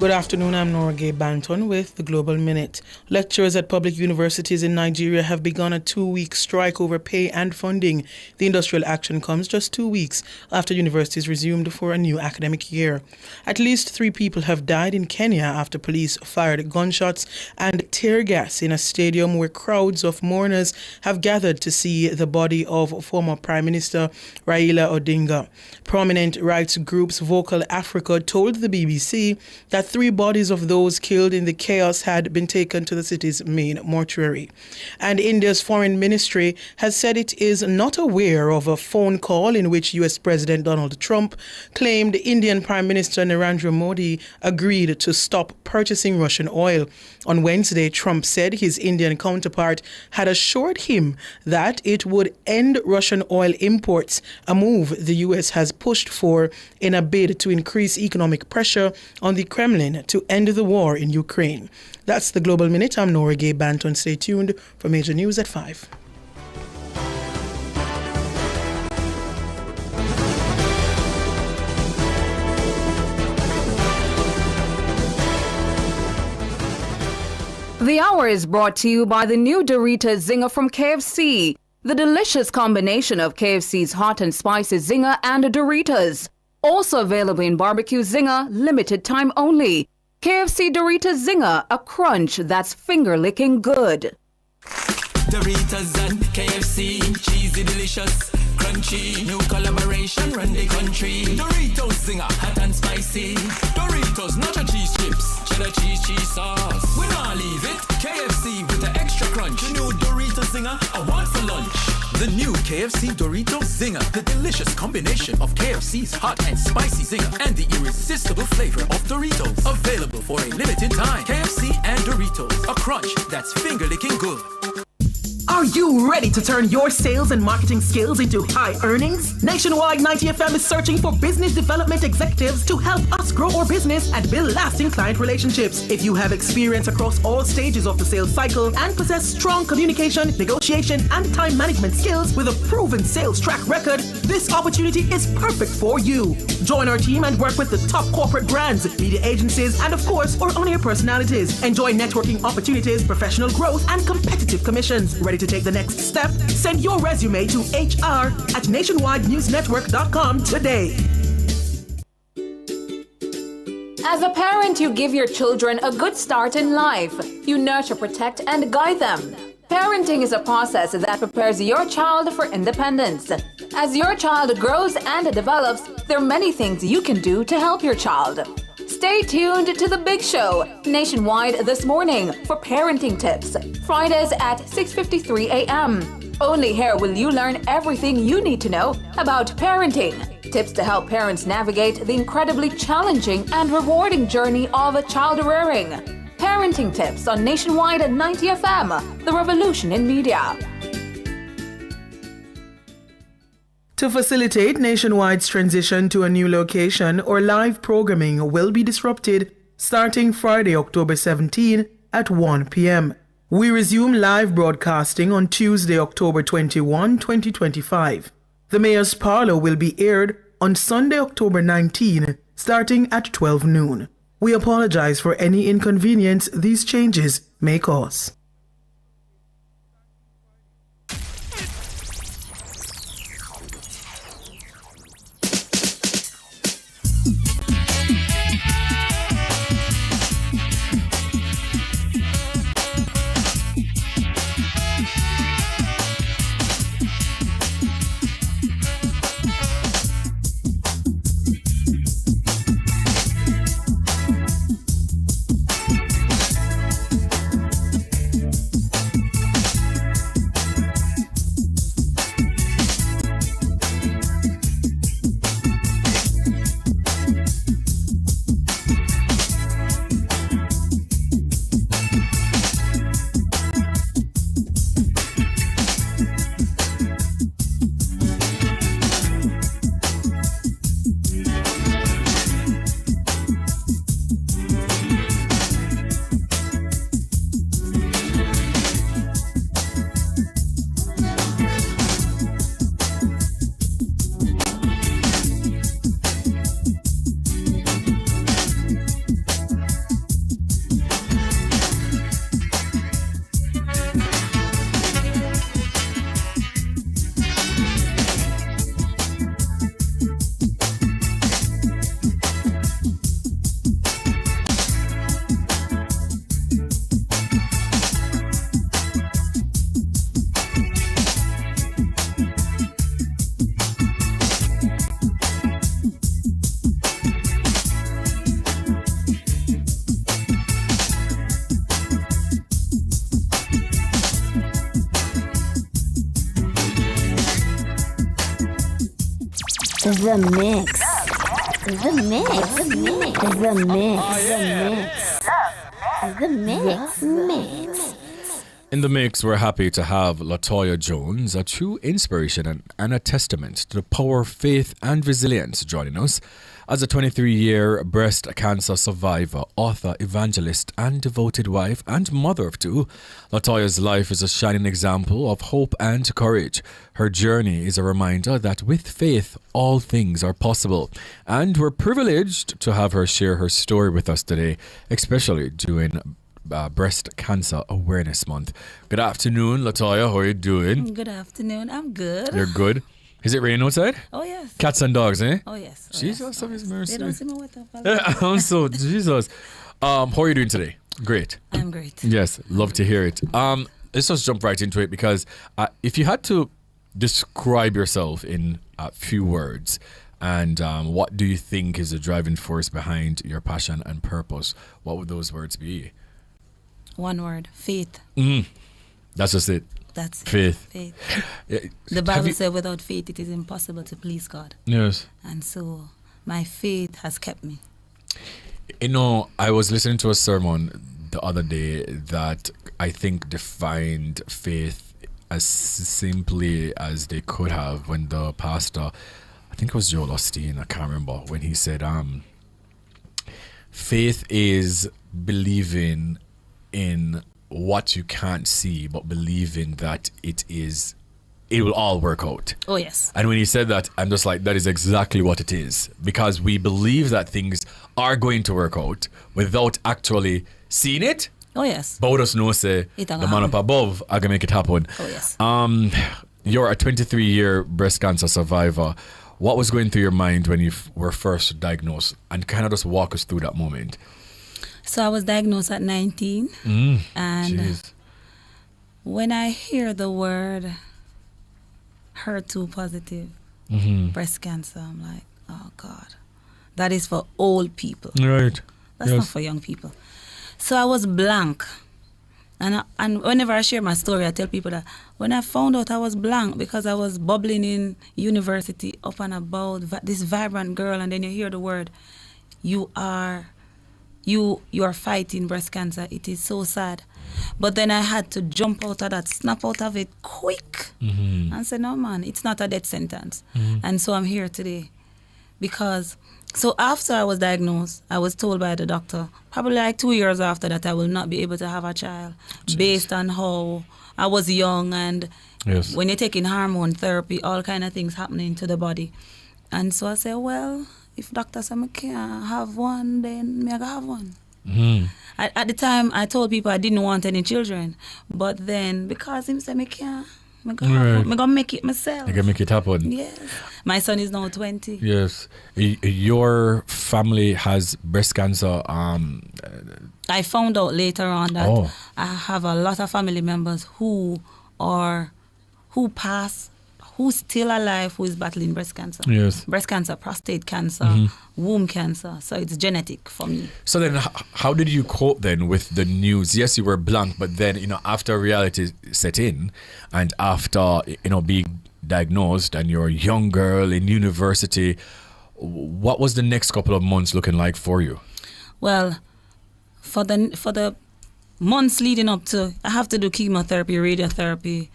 Good afternoon, I'm Nora Gay Banton with the Global Minute. Lecturers at public universities in Nigeria have begun a 2-week strike over pay and funding. The industrial action comes just 2 weeks after universities resumed for a new academic year. At least 3 people have died in Kenya after police fired gunshots and tear gas in a stadium where crowds of mourners have gathered to see the body of former Prime Minister Raila Odinga. Prominent rights groups Vocal Africa told the BBC that 3 bodies of those killed in the chaos had been taken to the city's main mortuary. And India's foreign ministry has said it is not aware of a phone call in which US President Donald Trump claimed Indian Prime Minister Narendra Modi agreed to stop purchasing Russian oil. On Wednesday, Trump said his Indian counterpart had assured him that it would end Russian oil imports, a move the US has pushed for in a bid to increase economic pressure on the Kremlin to end the war in Ukraine. That's the Global Minute. I'm Nora Gay Banton. Stay tuned for major news at 5. The Hour is brought to you by the new Doritos Zinger from KFC. The delicious combination of KFC's hot and spicy Zinger and Doritos. Also available in Barbecue Zinger, limited time only. KFC Doritos Zinger, a crunch that's finger-licking good. Doritos and KFC, cheesy, delicious, crunchy. New collaboration, run the country. Doritos Zinger, hot and spicy. Doritos nacho cheese chips, cheddar cheese sauce. We not leave it. KFC with the extra crunch. The new Doritos Zinger, I want for lunch. The new KFC Doritos Zinger, the delicious combination of KFC's hot and spicy Zinger and the irresistible flavor of Doritos. Available for a limited time. KFC and Doritos, a crunch that's finger-licking good. Are you ready to turn your sales and marketing skills into high earnings? Nationwide 90 FM is searching for business development executives to help us grow our business and build lasting client relationships. If you have experience across all stages of the sales cycle and possess strong communication, negotiation, and time management skills with a proven sales track record, this opportunity is perfect for you. Join our team and work with the top corporate brands, media agencies, and of course, our on-air personalities. Enjoy networking opportunities, professional growth, and competitive commissions. Ready to take the next step? Send your resume to hr@nationwidenewsnetwork.com today. As a parent, you give your children a good start in life. You nurture, protect, and guide them. Parenting is a process that prepares your child for independence. As your child grows and develops, there are many things you can do to help your child. Stay tuned to The Big Show, Nationwide This Morning, for parenting tips. Fridays at 6:53 a.m. Only here will you learn everything you need to know about parenting. Tips to help parents navigate the incredibly challenging and rewarding journey of child rearing. Parenting tips on Nationwide at 90 FM, the revolution in media. To facilitate Nationwide's transition to a new location, our live programming will be disrupted starting Friday, October 17 at 1 p.m. We resume live broadcasting on Tuesday, October 21, 2025. The Mayor's Parlor will be aired on Sunday, October 19, starting at 12 noon. We apologize for any inconvenience these changes may cause. The mix. The mix. The mix. The mix. The mix. The mix. In the mix, we're happy to have Latoya Jones, a true inspiration and a testament to the power of faith and resilience, joining us. As a 23-year breast cancer survivor, author, evangelist, and devoted wife and mother of two, Latoya's life is a shining example of hope and courage. Her journey is a reminder that with faith, all things are possible. And we're privileged to have her share her story with us today, especially during Breast Cancer Awareness Month. Good afternoon, Latoya. How are you doing? Good afternoon. I'm good. You're good. Is it raining outside? Oh, yes. Cats and dogs, eh? Oh, yes. Oh, Jesus, have His mercy. They don't see me wet up. I'm so, Jesus. How are you doing today? Great. I'm great. Yes, love to hear it. Let's just jump right into it because if you had to describe yourself in a few words, and what do you think is the driving force behind your passion and purpose, what would those words be? One word, faith. That's just it. That's faith. Faith. The Bible says without faith it is impossible to please God. Yes. And so my faith has kept me. You know, I was listening to a sermon the other day that I think defined faith as simply as they could have when the pastor, I think it was Joel Osteen, I can't remember, when he said, faith is believing in what you can't see, but believing that it will all work out. Oh, yes. And when he said that, I'm just like, that is exactly what it is. Because we believe that things are going to work out without actually seeing it. Oh, yes. But us know, say, the man up above are going to make it happen. Oh, yes. You're a 23-year breast cancer survivor. What was going through your mind when you were first diagnosed? And kind of just walk us through that moment. So I was diagnosed at 19. And when I hear the word HER2 positive, breast cancer, I'm like, oh God, that is for old people. Right. That's not for young people. So I was blank. And whenever I share my story, I tell people that when I found out I was blank because I was bubbling in university up and about, this vibrant girl, and then you hear the word, you are fighting breast cancer. It is so sad. But then I had to jump out of that, snap out of it quick and say, no, man, it's not a death sentence. And so I'm here today because, so after I was diagnosed, I was told by the doctor, probably like 2 years after that, I will not be able to have a child based on how I was young. And when you're taking hormone therapy, all kind of things happening to the body. And so I said, well, if doctor said I can't have one, then I gotta have one. At the time, I told people I didn't want any children. But then, because him said I can't, I'm gonna make it myself. You can make it happen. Yes. My son is now 20. Yes. Your family has breast cancer. I found out later on that I have a lot of family members who pass, who's still alive, who is battling breast cancer. Yes. Breast cancer, prostate cancer, womb cancer. So it's genetic for me. So then how did you cope then with the news? Yes, you were blank, but then, after reality set in and after, being diagnosed and you're a young girl in university, what was the next couple of months looking like for you? Well, for the months leading up to, I have to do chemotherapy, radiotherapy,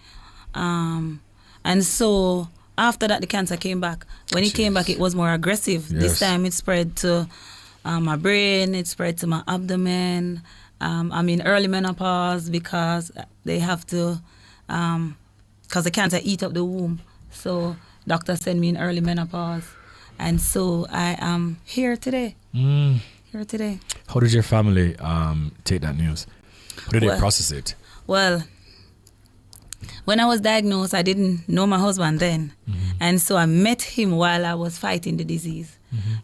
and so after that, the cancer came back. When it came back, it was more aggressive. Yes. This time it spread to my brain, it spread to my abdomen. I'm in early menopause because they have to, because the cancer eat up the womb. So doctor sent me in early menopause. And so I am here today. Here today. How did your family take that news? How did they process it? Well, when I was diagnosed, I didn't know my husband then. And so I met him while I was fighting the disease.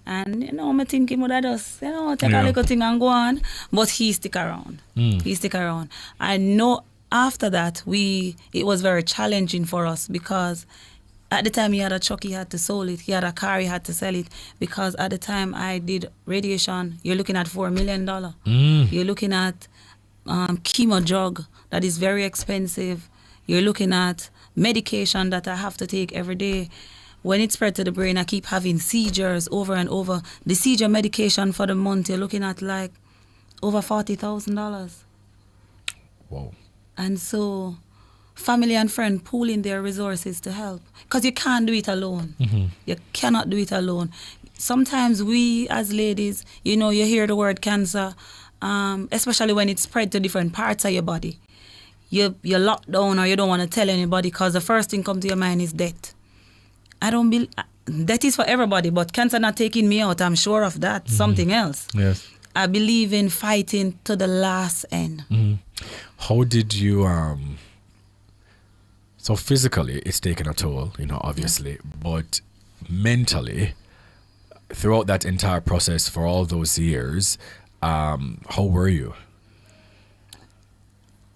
And, I'm thinking, what I just, take a little thing and go on. But he stick around. He stick around. I know after that, it was very challenging for us because at the time he had a truck, he had to sell it. He had a car, he had to sell it. Because at the time I did radiation, you're looking at $4 million. You're looking at chemo drug that is very expensive. You're looking at medication that I have to take every day. when it spread to the brain, I keep having seizures over and over. The seizure medication for the month, you're looking at like over $40,000. Whoa. And so family and friend pooling their resources to help. Because you can't do it alone. You cannot do it alone. Sometimes we as ladies, you know, you hear the word cancer, especially when it's spread to different parts of your body. You're locked down or you don't want to tell anybody because the first thing comes to your mind is death. I don't believe that is for everybody, but cancer not taking me out, I'm sure of that. Something else. Yes. I believe in fighting to the last end. How did you so physically it's taken a toll, you know, obviously, but mentally throughout that entire process for all those years, how were you?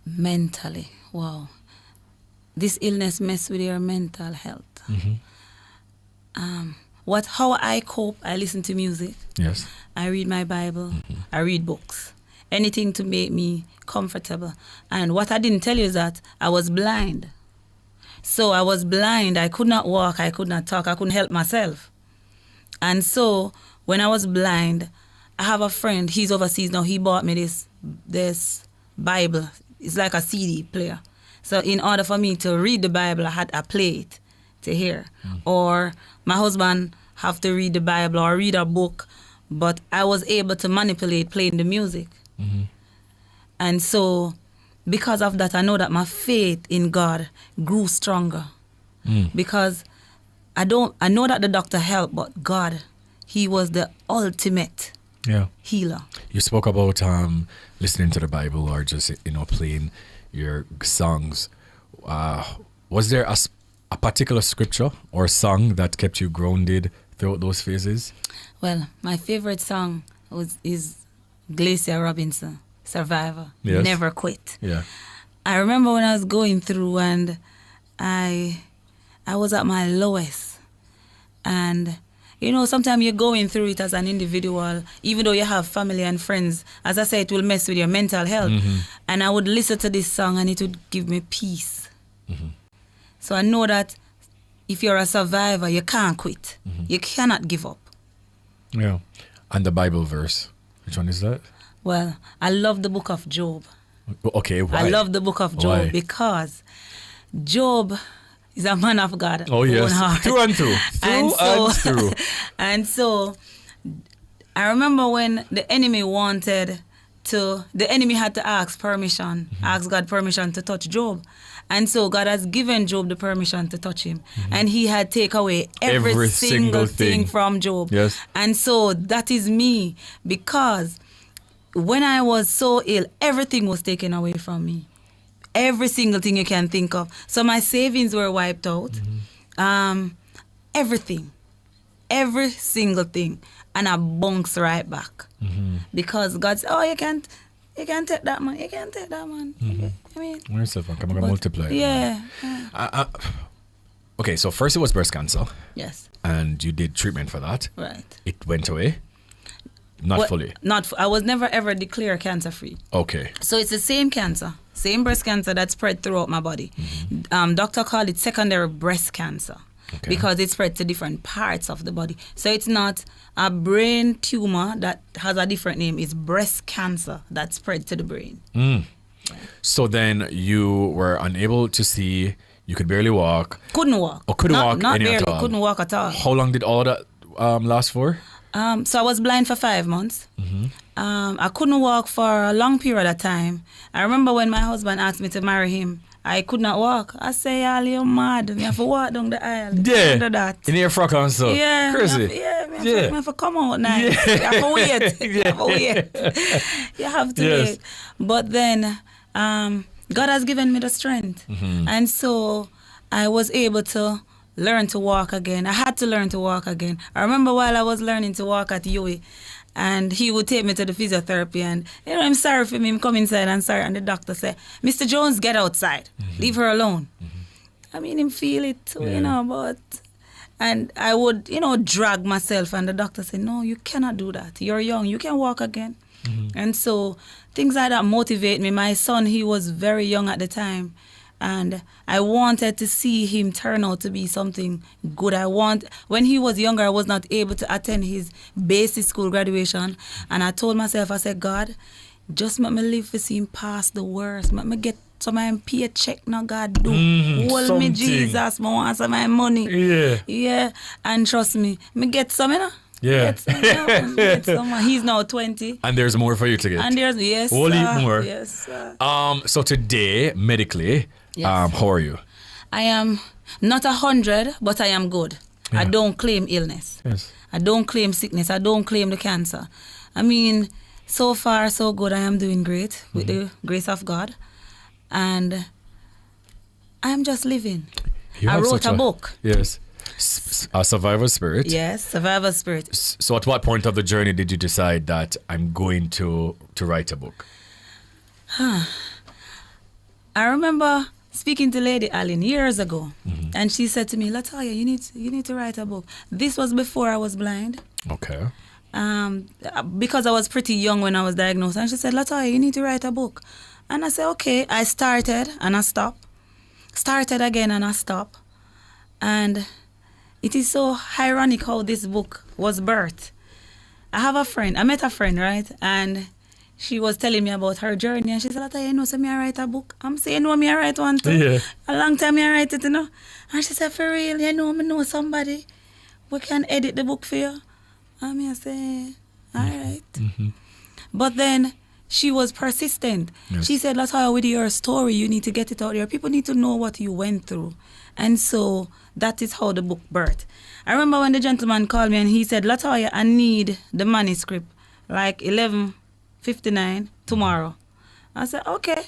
Mentally, wow. This illness messed with your mental health. How I cope, I listen to music. Yes. I read my Bible. I read books. Anything to make me comfortable. And what I didn't tell you is that I was blind. So I was blind. I could not walk. I could not talk. I couldn't help myself. And so when I was blind, I have a friend. He's overseas now. He bought me this Bible. It's like a CD player. So in order for me to read the Bible, I had to play it to hear. Or my husband have to read the Bible or read a book, but I was able to manipulate playing the music. And so because of that, I know that my faith in God grew stronger. Because I know that the doctor helped, but God, he was the ultimate healer. You spoke about listening to the Bible or just, you know, playing your songs. Was there a particular scripture or song that kept you grounded throughout those phases? Well, my favorite song is Glacia Robinson, Survivor, Yes. Never Quit. Yeah. I remember when I was going through and I was at my lowest. And, you know, sometimes you're going through it as an individual, even though you have family and friends. As I say, it will mess with your mental health. And I would listen to this song and it would give me peace. So I know that if you're a survivor, you can't quit. You cannot give up. Yeah. And the Bible verse, which one is that? Well, I love the book of Job. Okay, why? I love the book of Job Why? because Job is a man of God. Oh, yes. own heart. Through and through. And Through. And so I remember when the enemy had to ask permission, ask God permission to touch Job. And so God has given Job the permission to touch him. And he had take away every single thing from Job. Yes. And so that is me, because when I was so ill, everything was taken away from me. Every single thing you can think of. So my savings were wiped out. Everything. Every single thing. And I bounced right back. Because God said, oh, you can't take that, man. You can't take that, man. I mean, Yourself, I'm going to multiply. Yeah. Okay, so first it was breast cancer. Yes. And you did treatment for that. Right. It went away? Not fully? I was never ever declared cancer free. Okay. So it's the same cancer, same breast cancer that spread throughout my body. Doctor called it secondary breast cancer. Okay. Because it spread to different parts of the body. So it's not a brain tumor that has a different name. It's breast cancer that spread to the brain. So then you were unable to see, you could barely walk. Couldn't walk. Or couldn't walk Not any barely, at all. couldn't walk at all. How long did all that last for? So I was blind for 5 months. I couldn't walk for a long period of time. I remember when my husband asked me to marry him, I could not walk. I say, "Y'all, you're mad. Me have to walk down the aisle." Yeah. Under that. In your frock and stuff. Yeah. Crazy. Me have to come out now. You have to wait. You have to wait. You have to Yes. wait. But then God has given me the strength. And so I was able to learn to walk again. I had to learn to walk again. I remember while I was learning to walk at UWI, and he would take me to the physiotherapy, and you know, I'm sorry for me, I'm come inside and sorry, and the doctor said, "Mr. Jones, get outside. Leave her alone." I mean, him feel it too, you know, but, and I would, you know, drag myself, and the doctor said, "No, you cannot do that. You're young, you can walk again." And so things like that motivate me. My son, he was very young at the time, And I wanted to see him turn out to be something good. When he was younger, I was not able to attend his basic school graduation. And I told myself, I said, God, just make me live to see him pass the worst. Make me get some of my paycheck, no God do. Hold something. me, Jesus, I want some of my money. Yeah. Yeah. And trust me get some, you know? Yeah. Get some. He's now 20. And there's more for you to get. And there's, yes, We'll sir. eat more. Yes, sir. So today, medically, Yes. how are you? I am not 100, but I am good. Yeah. I don't claim illness. Yes. I don't claim sickness. I don't claim the cancer. I mean, so far, so good. I am doing great with the grace of God. And I am just living. You I have wrote such a book. Yes. A survivor spirit. Yes, survivor spirit. So at what point of the journey did you decide that I'm going to write a book? I remember speaking to Lady Allen years ago, and she said to me, Latoya, you need to write a book. This was before I was blind. Okay. Because I was pretty young when I was diagnosed, and she said, Latoya, you need to write a book. And I said, okay. I started and I stopped. Started again and I stopped. And it is so ironic how this book was birthed. I met a friend, right? And she was telling me about her journey, and she said, Latoya, you know, so me I write a book. I'm saying, no, me I write one too. Yeah. A long time me I write it, you know. And she said, for real, you know, me know somebody we can edit the book for you. And me I say, all right. But then she was persistent. Yes. She said, Latoya, with your story, you need to get it out there. People need to know what you went through. And so that is how the book birthed. I remember when the gentleman called me and he said, Latoya, I need the manuscript like 11:59 tomorrow. I said, okay.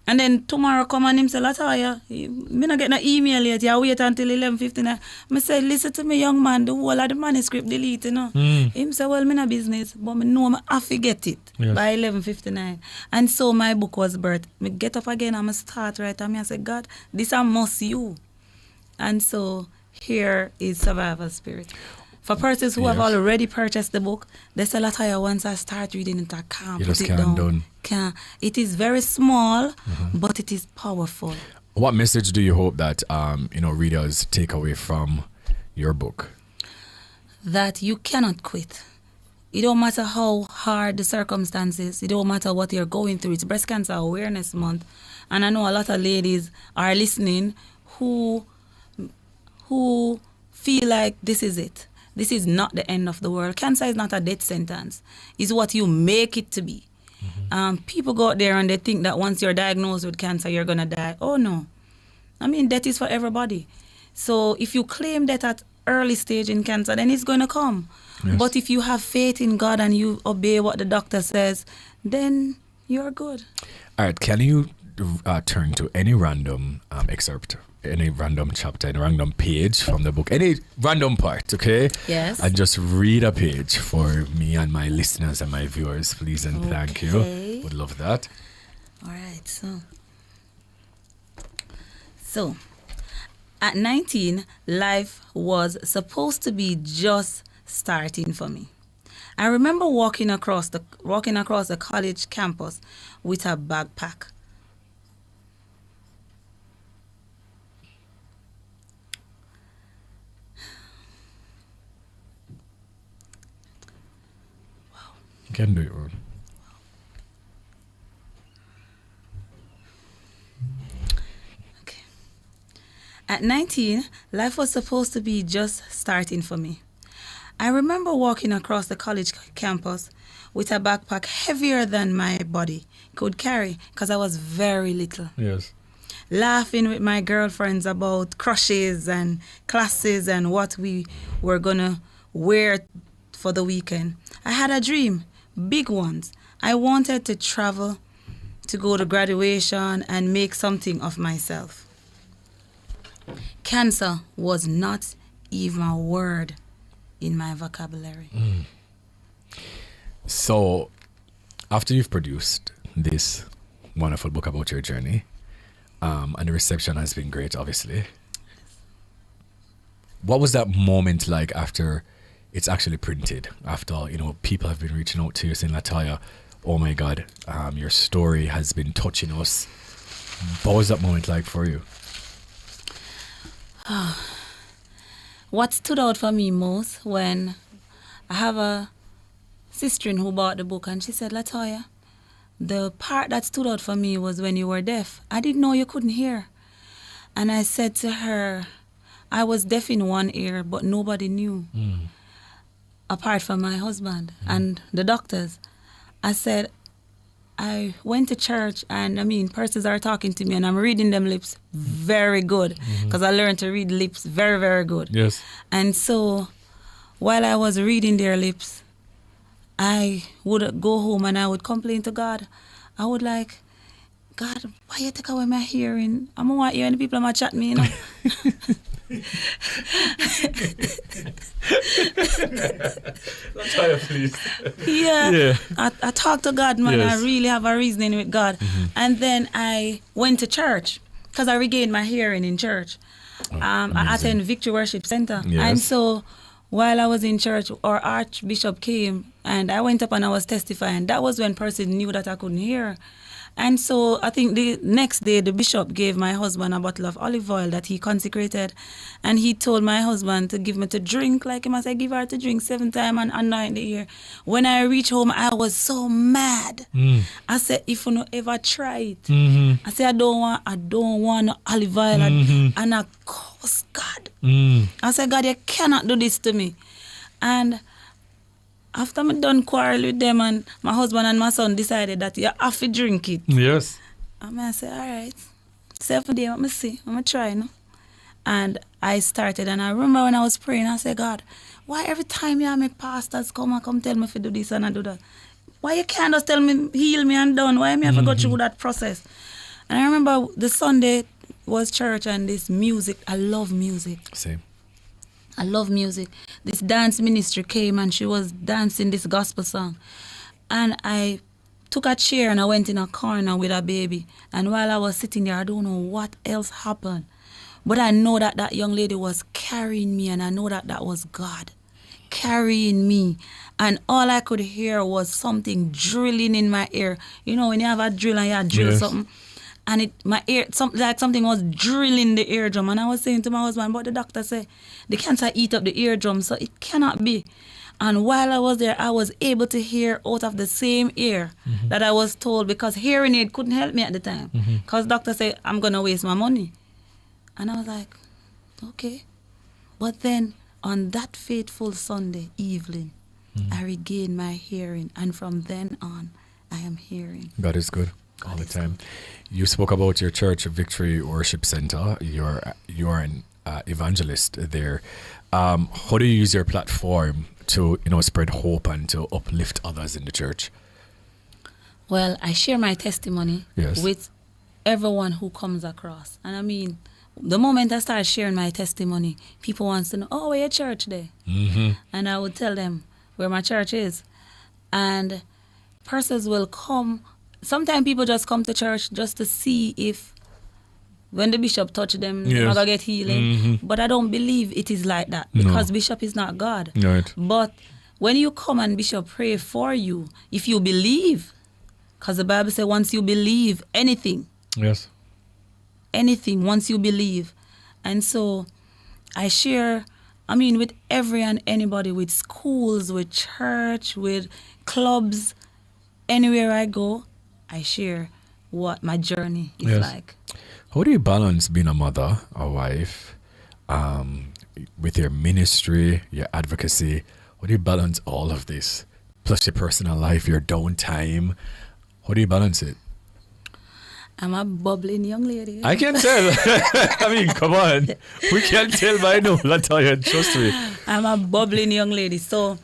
And then tomorrow come and him say, Latoya, me not get no email yet. You wait until 11:59. I said, listen to me, young man, the whole of the manuscript delete, you know. Him say, well, me no business, but me know I have to get it by 11:59. And so my book was birthed. Me get up again and I start right. And I say, God, this I must you. And so here is Survival Spirit. For persons who have already purchased the book, they say, Latoya, once I start reading it, I can't You put just it can't down. done. It is very small, but it is powerful. What message do you hope that readers take away from your book? That you cannot quit. It don't matter how hard the circumstances. It don't matter what you're going through. It's Breast Cancer Awareness Month. And I know a lot of ladies are listening who feel like this is it. This is not the end of the world. Cancer is not a death sentence. It's what you make it to be. People go out there and they think that once you're diagnosed with cancer, you're going to die. Oh, no. I mean, death is for everybody. So if you claim death at early stage in cancer, then it's going to come. Yes. But if you have faith in God and you obey what the doctor says, then you're good. All right. Can you turn to any random excerpt, any random chapter, any random page from the book, any random part, okay? Yes. And just read a page for me and my listeners and my viewers, please, and thank you. Would love that. All right. So, at 19, life was supposed to be just starting for me. I remember walking across the college campus with a backpack. You can do it, Ron. At 19, life was supposed to be just starting for me. I remember walking across the college campus with a backpack heavier than my body could carry because I was very little. Yes. Laughing with my girlfriends about crushes and classes and what we were going to wear for the weekend. I had a dream, big ones. I wanted to travel, to go to graduation and make something of myself. Cancer was not even a word in my vocabulary. So, after you've produced this wonderful book about your journey, and the reception has been great, obviously, what was that moment like after it's actually printed? After, people have been reaching out to you saying, Latoya, oh my God, your story has been touching us. What was that moment like for you? What stood out for me most when I have a sister who bought the book and she said, Latoya, the part that stood out for me was when you were deaf. I didn't know you couldn't hear. And I said to her, I was deaf in one ear, but nobody knew, apart from my husband and the doctors. I said, I went to church and persons are talking to me and I'm reading them lips very good because I learned to read lips very, very good. Yes. And so while I was reading their lips, I would go home and I would complain to God. I would like, God, why you take away my hearing? I'm going to want hearing the people I'm chat me, you know. Latoya, please. Yeah. I talk to God, man. Yes. I really have a reasoning with God. And then I went to church because I regained my hearing in church. I attend Victory Worship Center. Yes. And so while I was in church, our Archbishop came and I went up and I was testifying. That was when person knew that I couldn't hear. And so I think the next day the bishop gave my husband a bottle of olive oil that he consecrated, and he told my husband to give me to drink, like him. I said, give her to drink 7 times and anoint the ear. When I reached home, I was so mad. I said, if you no ever try it, I said, I don't want no olive oil, and I curse God. I said, God, you cannot do this to me. And after I done quarrel with them, and my husband and my son decided that you have to drink it. Yes. And I said, all right, 7 days, let me see, I'm going to try, no? And I started, and I remember when I was praying, I said, God, why every time you make pastors come tell me to do this and I do that? Why you can't just tell me, heal me and done? Why me have to go through that process? And I remember the Sunday was church and this music, I love music. Same. I love music. This dance ministry came and she was dancing this gospel song. And I took a chair and I went in a corner with a baby. And while I was sitting there, I don't know what else happened. But I know that that young lady was carrying me, and I know that that was God carrying me. And all I could hear was something drilling in my ear. You know, when you have a drill and you drill something. And my ear, something was drilling the eardrum. And I was saying to my husband, but the doctor said, the cancer eat up the eardrum, so it cannot be. And while I was there, I was able to hear out of the same ear that I was told, because hearing aid couldn't help me at the time. Because doctor said, I'm going to waste my money. And I was like, okay. But then on that fateful Sunday evening, I regained my hearing. And from then on, I am hearing. God is good. All the time. You spoke about your church, Victory Worship Center. You're an evangelist there. How do you use your platform to spread hope and to uplift others in the church? Well, I share my testimony Yes. with everyone who comes across. And I mean, the moment I start sharing my testimony, people want to know, oh, where your church there? And I would tell them where my church is. And persons will come. Sometimes people just come to church just to see if when the bishop touch them, they're going to get healing. But I don't believe it is like that, because bishop is not God. Right. But when you come and bishop pray for you, if you believe, because the Bible says once you believe anything, Yes. anything, once you believe. And so I share, with every and anybody, with schools, with church, with clubs, anywhere I go, I share what my journey is like. How do you balance being a mother, a wife, with your ministry, your advocacy? How do you balance all of this? Plus your personal life, your downtime. How do you balance it? I'm a bubbling young lady. I can tell. Come on. We can tell by now, Latoya, trust me. I'm a bubbling young lady. So,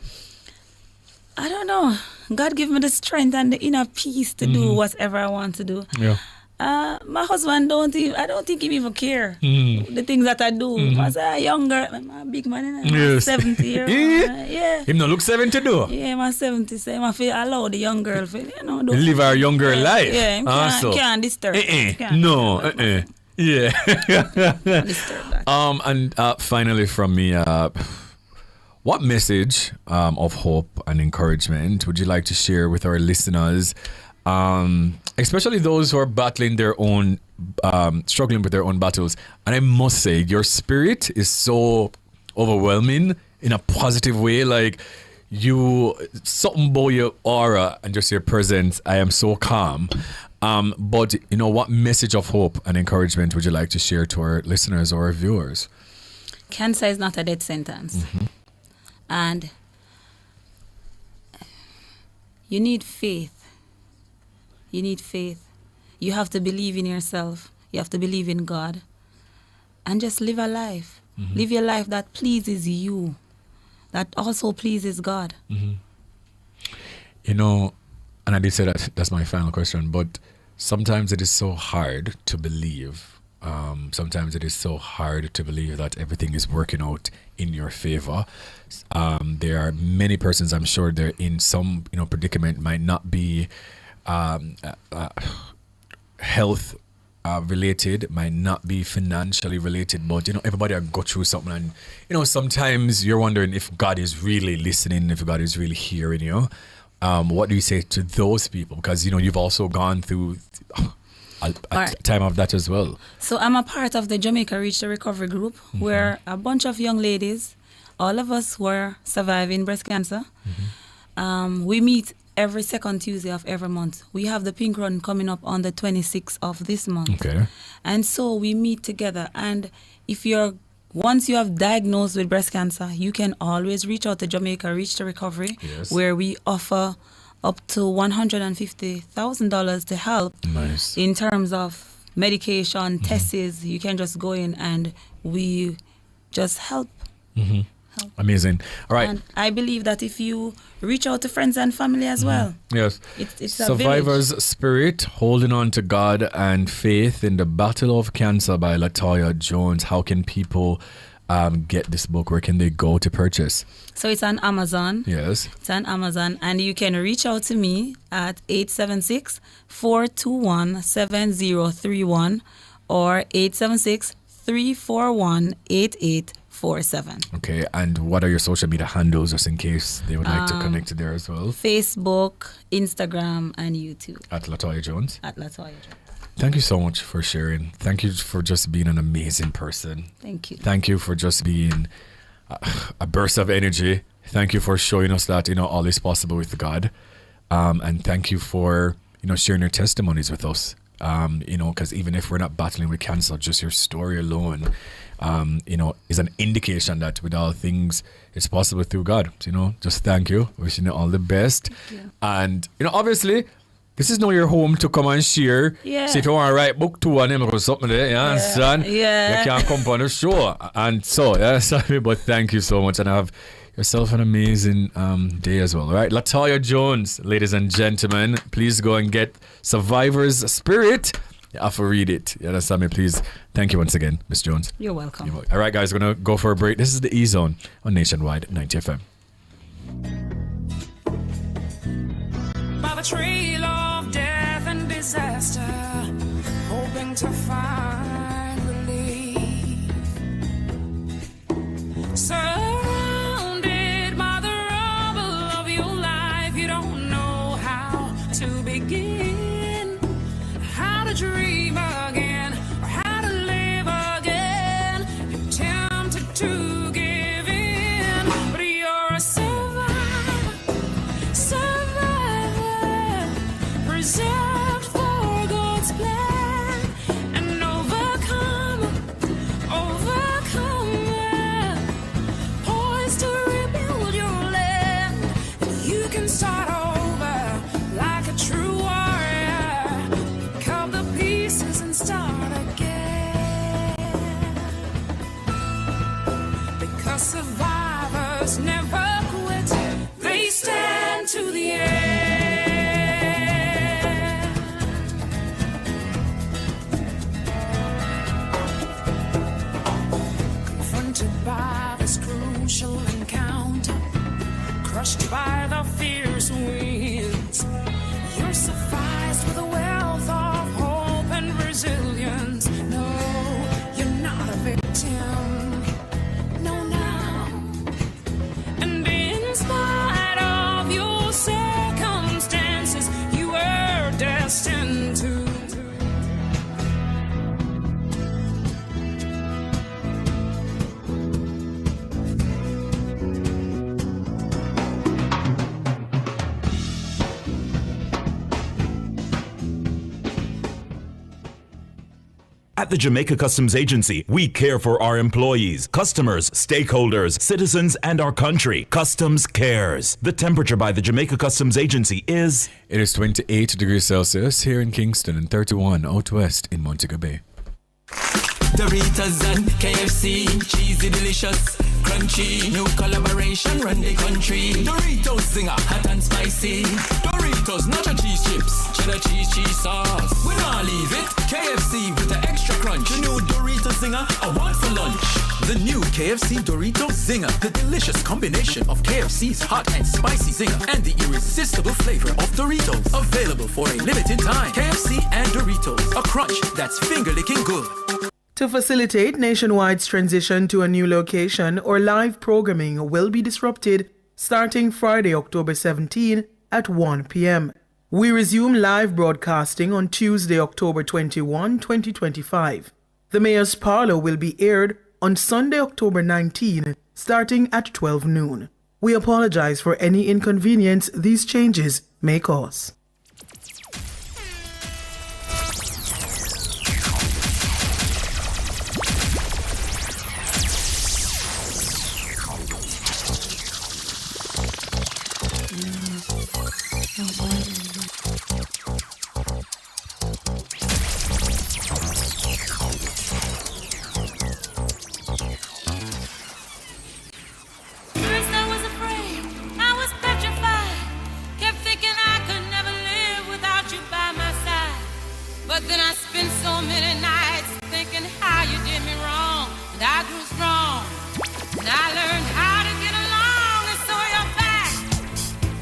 I don't know. God give me the strength and the inner peace to do whatever I want to do. Yeah. My husband I don't think he even care the things that I do. I say, a young girl, I'm a big man, I'm 70 years old. Yeah. Him not look 70 though. Yeah, I'm 70, so I feel allow the young girl to, do live our young girl life. Yeah, can't disturb. No. Yeah. And finally from me, what message of hope and encouragement would you like to share with our listeners Especially those who are battling their own, struggling with their own battles. And I must say, your spirit is so overwhelming in a positive way. Like, something about your aura and just your presence, I am so calm. But, what message of hope and encouragement would you like to share to our listeners or our viewers? Cancer is not a death sentence. And you need faith. You need faith. You have to believe in yourself. You have to believe in God. And just live a life. Live your life that pleases you, that also pleases God. And I did say that's my final question, but sometimes it is so hard to believe. Sometimes it is so hard to believe that everything is working out in your favor. There are many persons, I'm sure, they're in some predicament, might not be health related, might not be financially related, but everybody go through something, and sometimes you're wondering if God is really listening, if God is really hearing you. What do you say to those people? Because you've also gone through a time of that as well. So I'm a part of the Jamaica Reach the Recovery Group, where a bunch of young ladies, all of us who are surviving breast cancer, we meet every second Tuesday of every month. We have the Pink Run coming up on the 26th of this month. Okay. And so we meet together. And once you have diagnosed with breast cancer, you can always reach out to Jamaica Reach the Recovery, where we offer up to $150,000 to help in terms of medication, tests. You can just go in and we just help. Amazing. All right. And I believe that if you reach out to friends and family as well. Yes. It's Survivor's Spirit, Holding On to God and Faith in the Battle of Cancer by Latoya Jones. How can people get this book? Where can they go to purchase? So it's on Amazon. Yes. It's on Amazon. And you can reach out to me at 876-421-7031 or 876-341-8847. Okay, and what are your social media handles, just in case they would like to connect there as well? Facebook, Instagram, and YouTube. At Latoya Jones? At Latoya Jones. Thank you so much for sharing. Thank you for just being an amazing person. Thank you. Thank you for just being a burst of energy. Thank you for showing us that, all is possible with God. And thank you for, sharing your testimonies with us. Because even if we're not battling with cancer, just your story alone, is an indication that with all things, it's possible through God. Just thank you. Wishing you all the best. And, obviously, this is now your home to come and share. Yeah. So if you want to write book 2 on him or something there, you understand? Yeah. You can come on the show. And so, sorry, but thank you so much. And have yourself an amazing day as well. All right, Latoya Jones, ladies and gentlemen, please go and get Survivor's Spirit. You have to read it. You understand me? Please. Thank you once again, Miss Jones. You're welcome. All right, guys, we're going to go for a break. This is the E-Zone on Nationwide 90 FM. By the trail of death and disaster, hoping to find relief. Surrounded by the rubble of your life, you don't know how to begin, how to dream again, or how to live again. You're tempted to give in, but you're a preserved for God's plan, and overcome, poised to rebuild your land. You can start over like a true warrior. Pick up the pieces. At the Jamaica Customs Agency, we care for our employees, customers, stakeholders, citizens, and our country. Customs cares. The temperature by the Jamaica Customs Agency is... It is 28 degrees Celsius here in Kingston and 31 out west in Montego Bay. Doritos and KFC, cheesy, delicious, crunchy. New collaboration, run the country. Doritos Zinger, hot and spicy. Doritos nacho cheese chips, cheddar cheese sauce. We not leave it. KFC with the extra crunch. The new Doritos Zinger, a one for lunch. The new KFC Doritos Zinger, the delicious combination of KFC's hot and spicy zinger and the irresistible flavor of Doritos. Available for a limited time. KFC and Doritos, a crunch that's finger-licking good. To facilitate Nationwide's transition to a new location, or live programming will be disrupted starting Friday, October 17 at 1 p.m. We resume live broadcasting on Tuesday, October 21, 2025. The Mayor's Parlor will be aired on Sunday, October 19, starting at 12 noon. We apologize for any inconvenience these changes may cause. But then I spent so many nights thinking how you did me wrong, and I grew strong, and I learned how to get along, and so you're back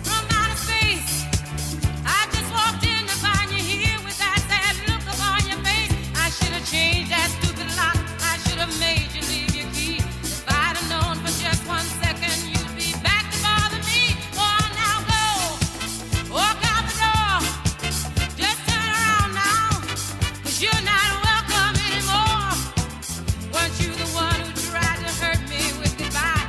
from outer space. I just walked in to find you here with that sad look upon your face. I should have changed that stupid lock. I should have made you leave your key. If I'd have known for just 1 second you'd be back to bother me. Oh, now go, walk out the door, just turn around now. You're not welcome anymore. Weren't you the one who tried to hurt me with goodbye?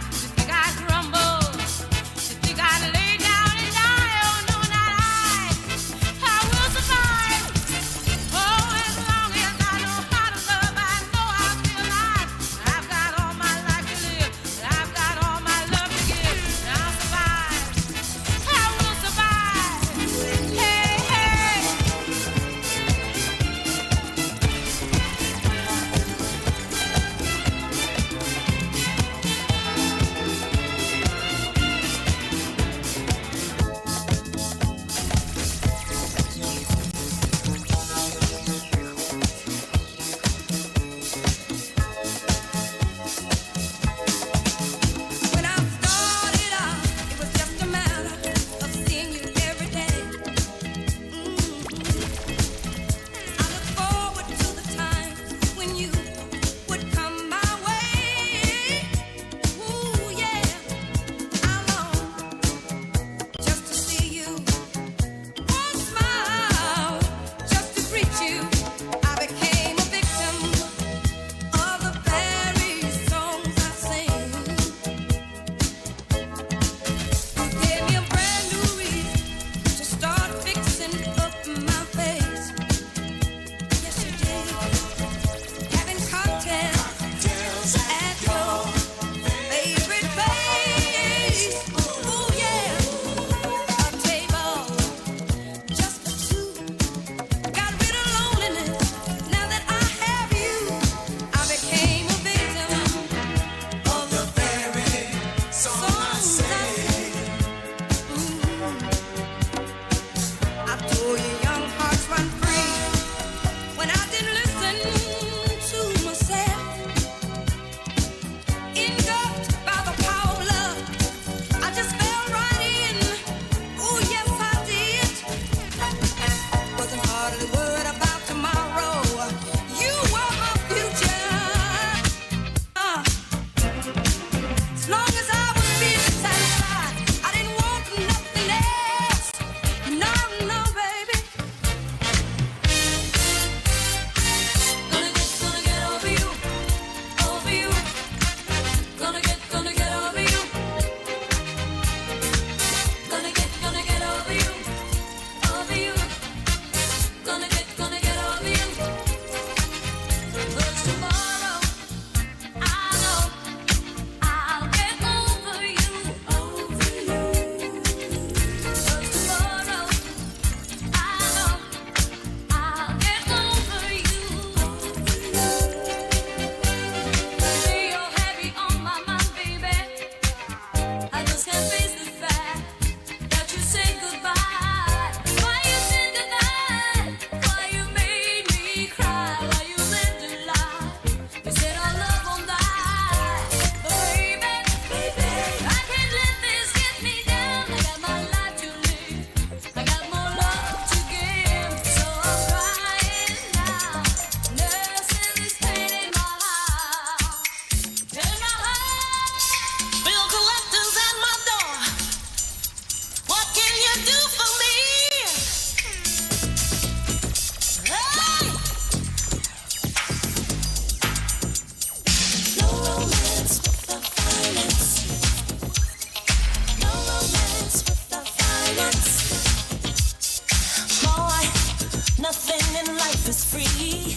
me.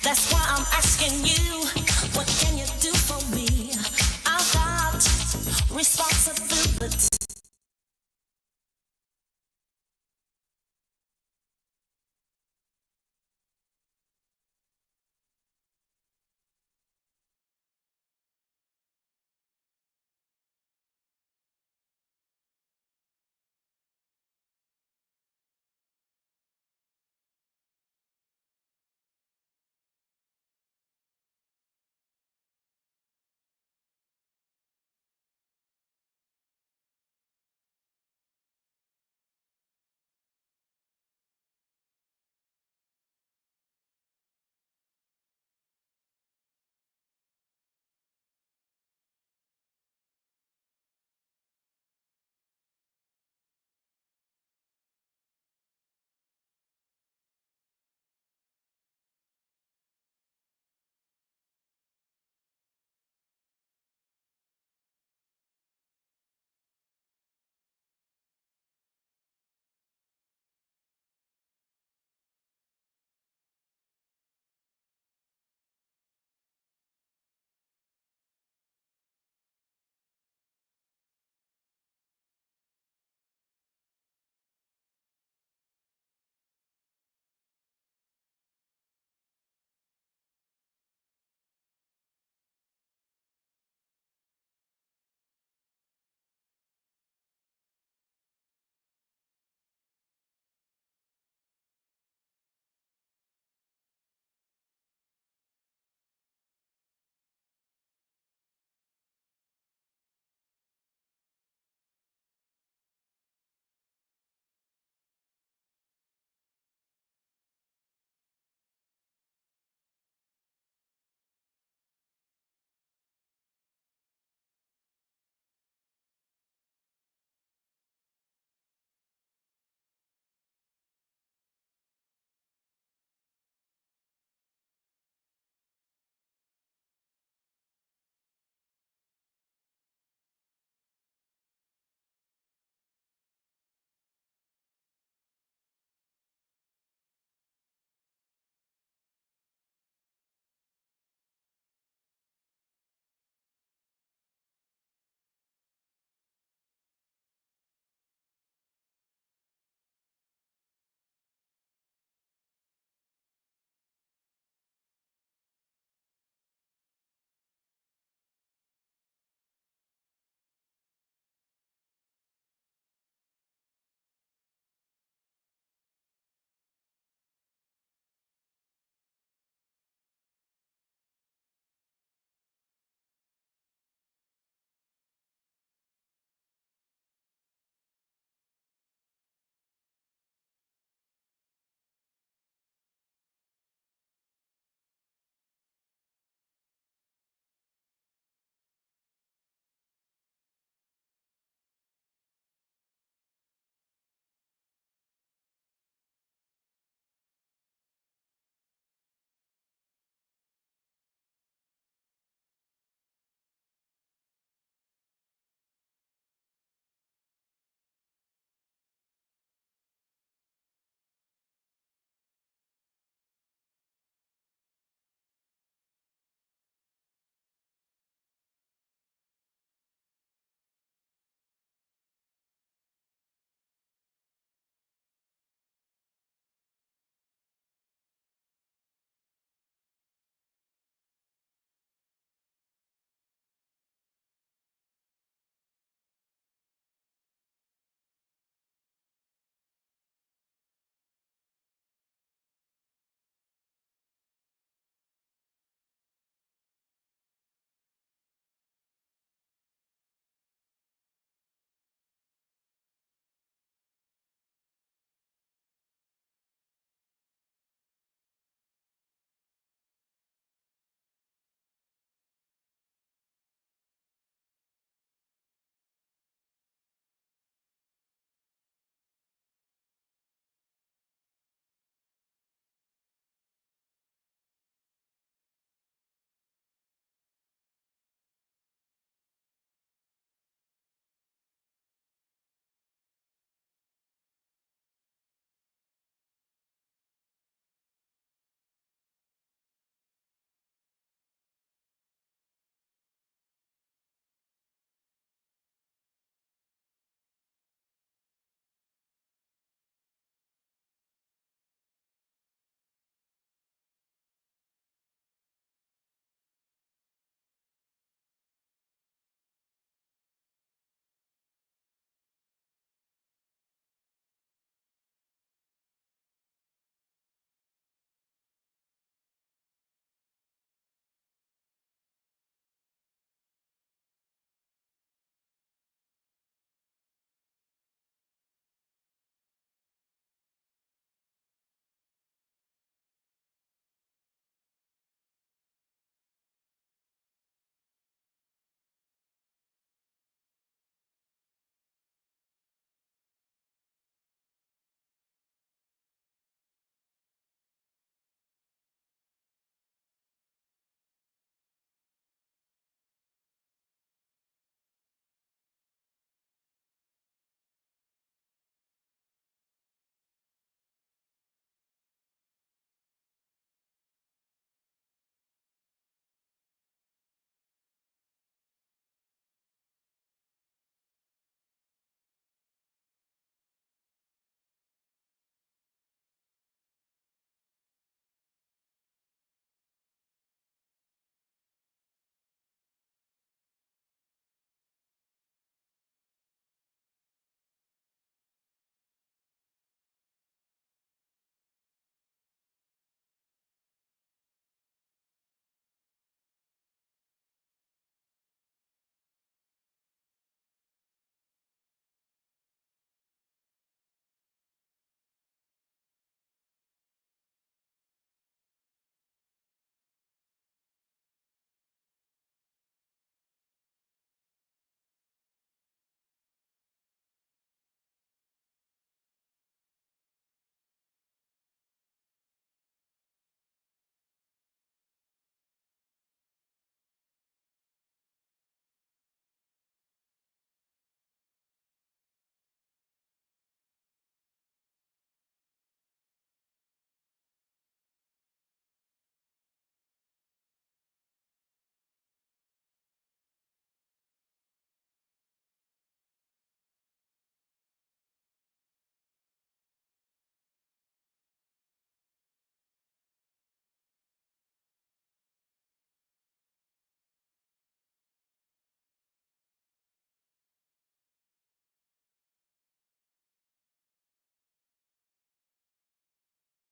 That's why I'm asking you, what can you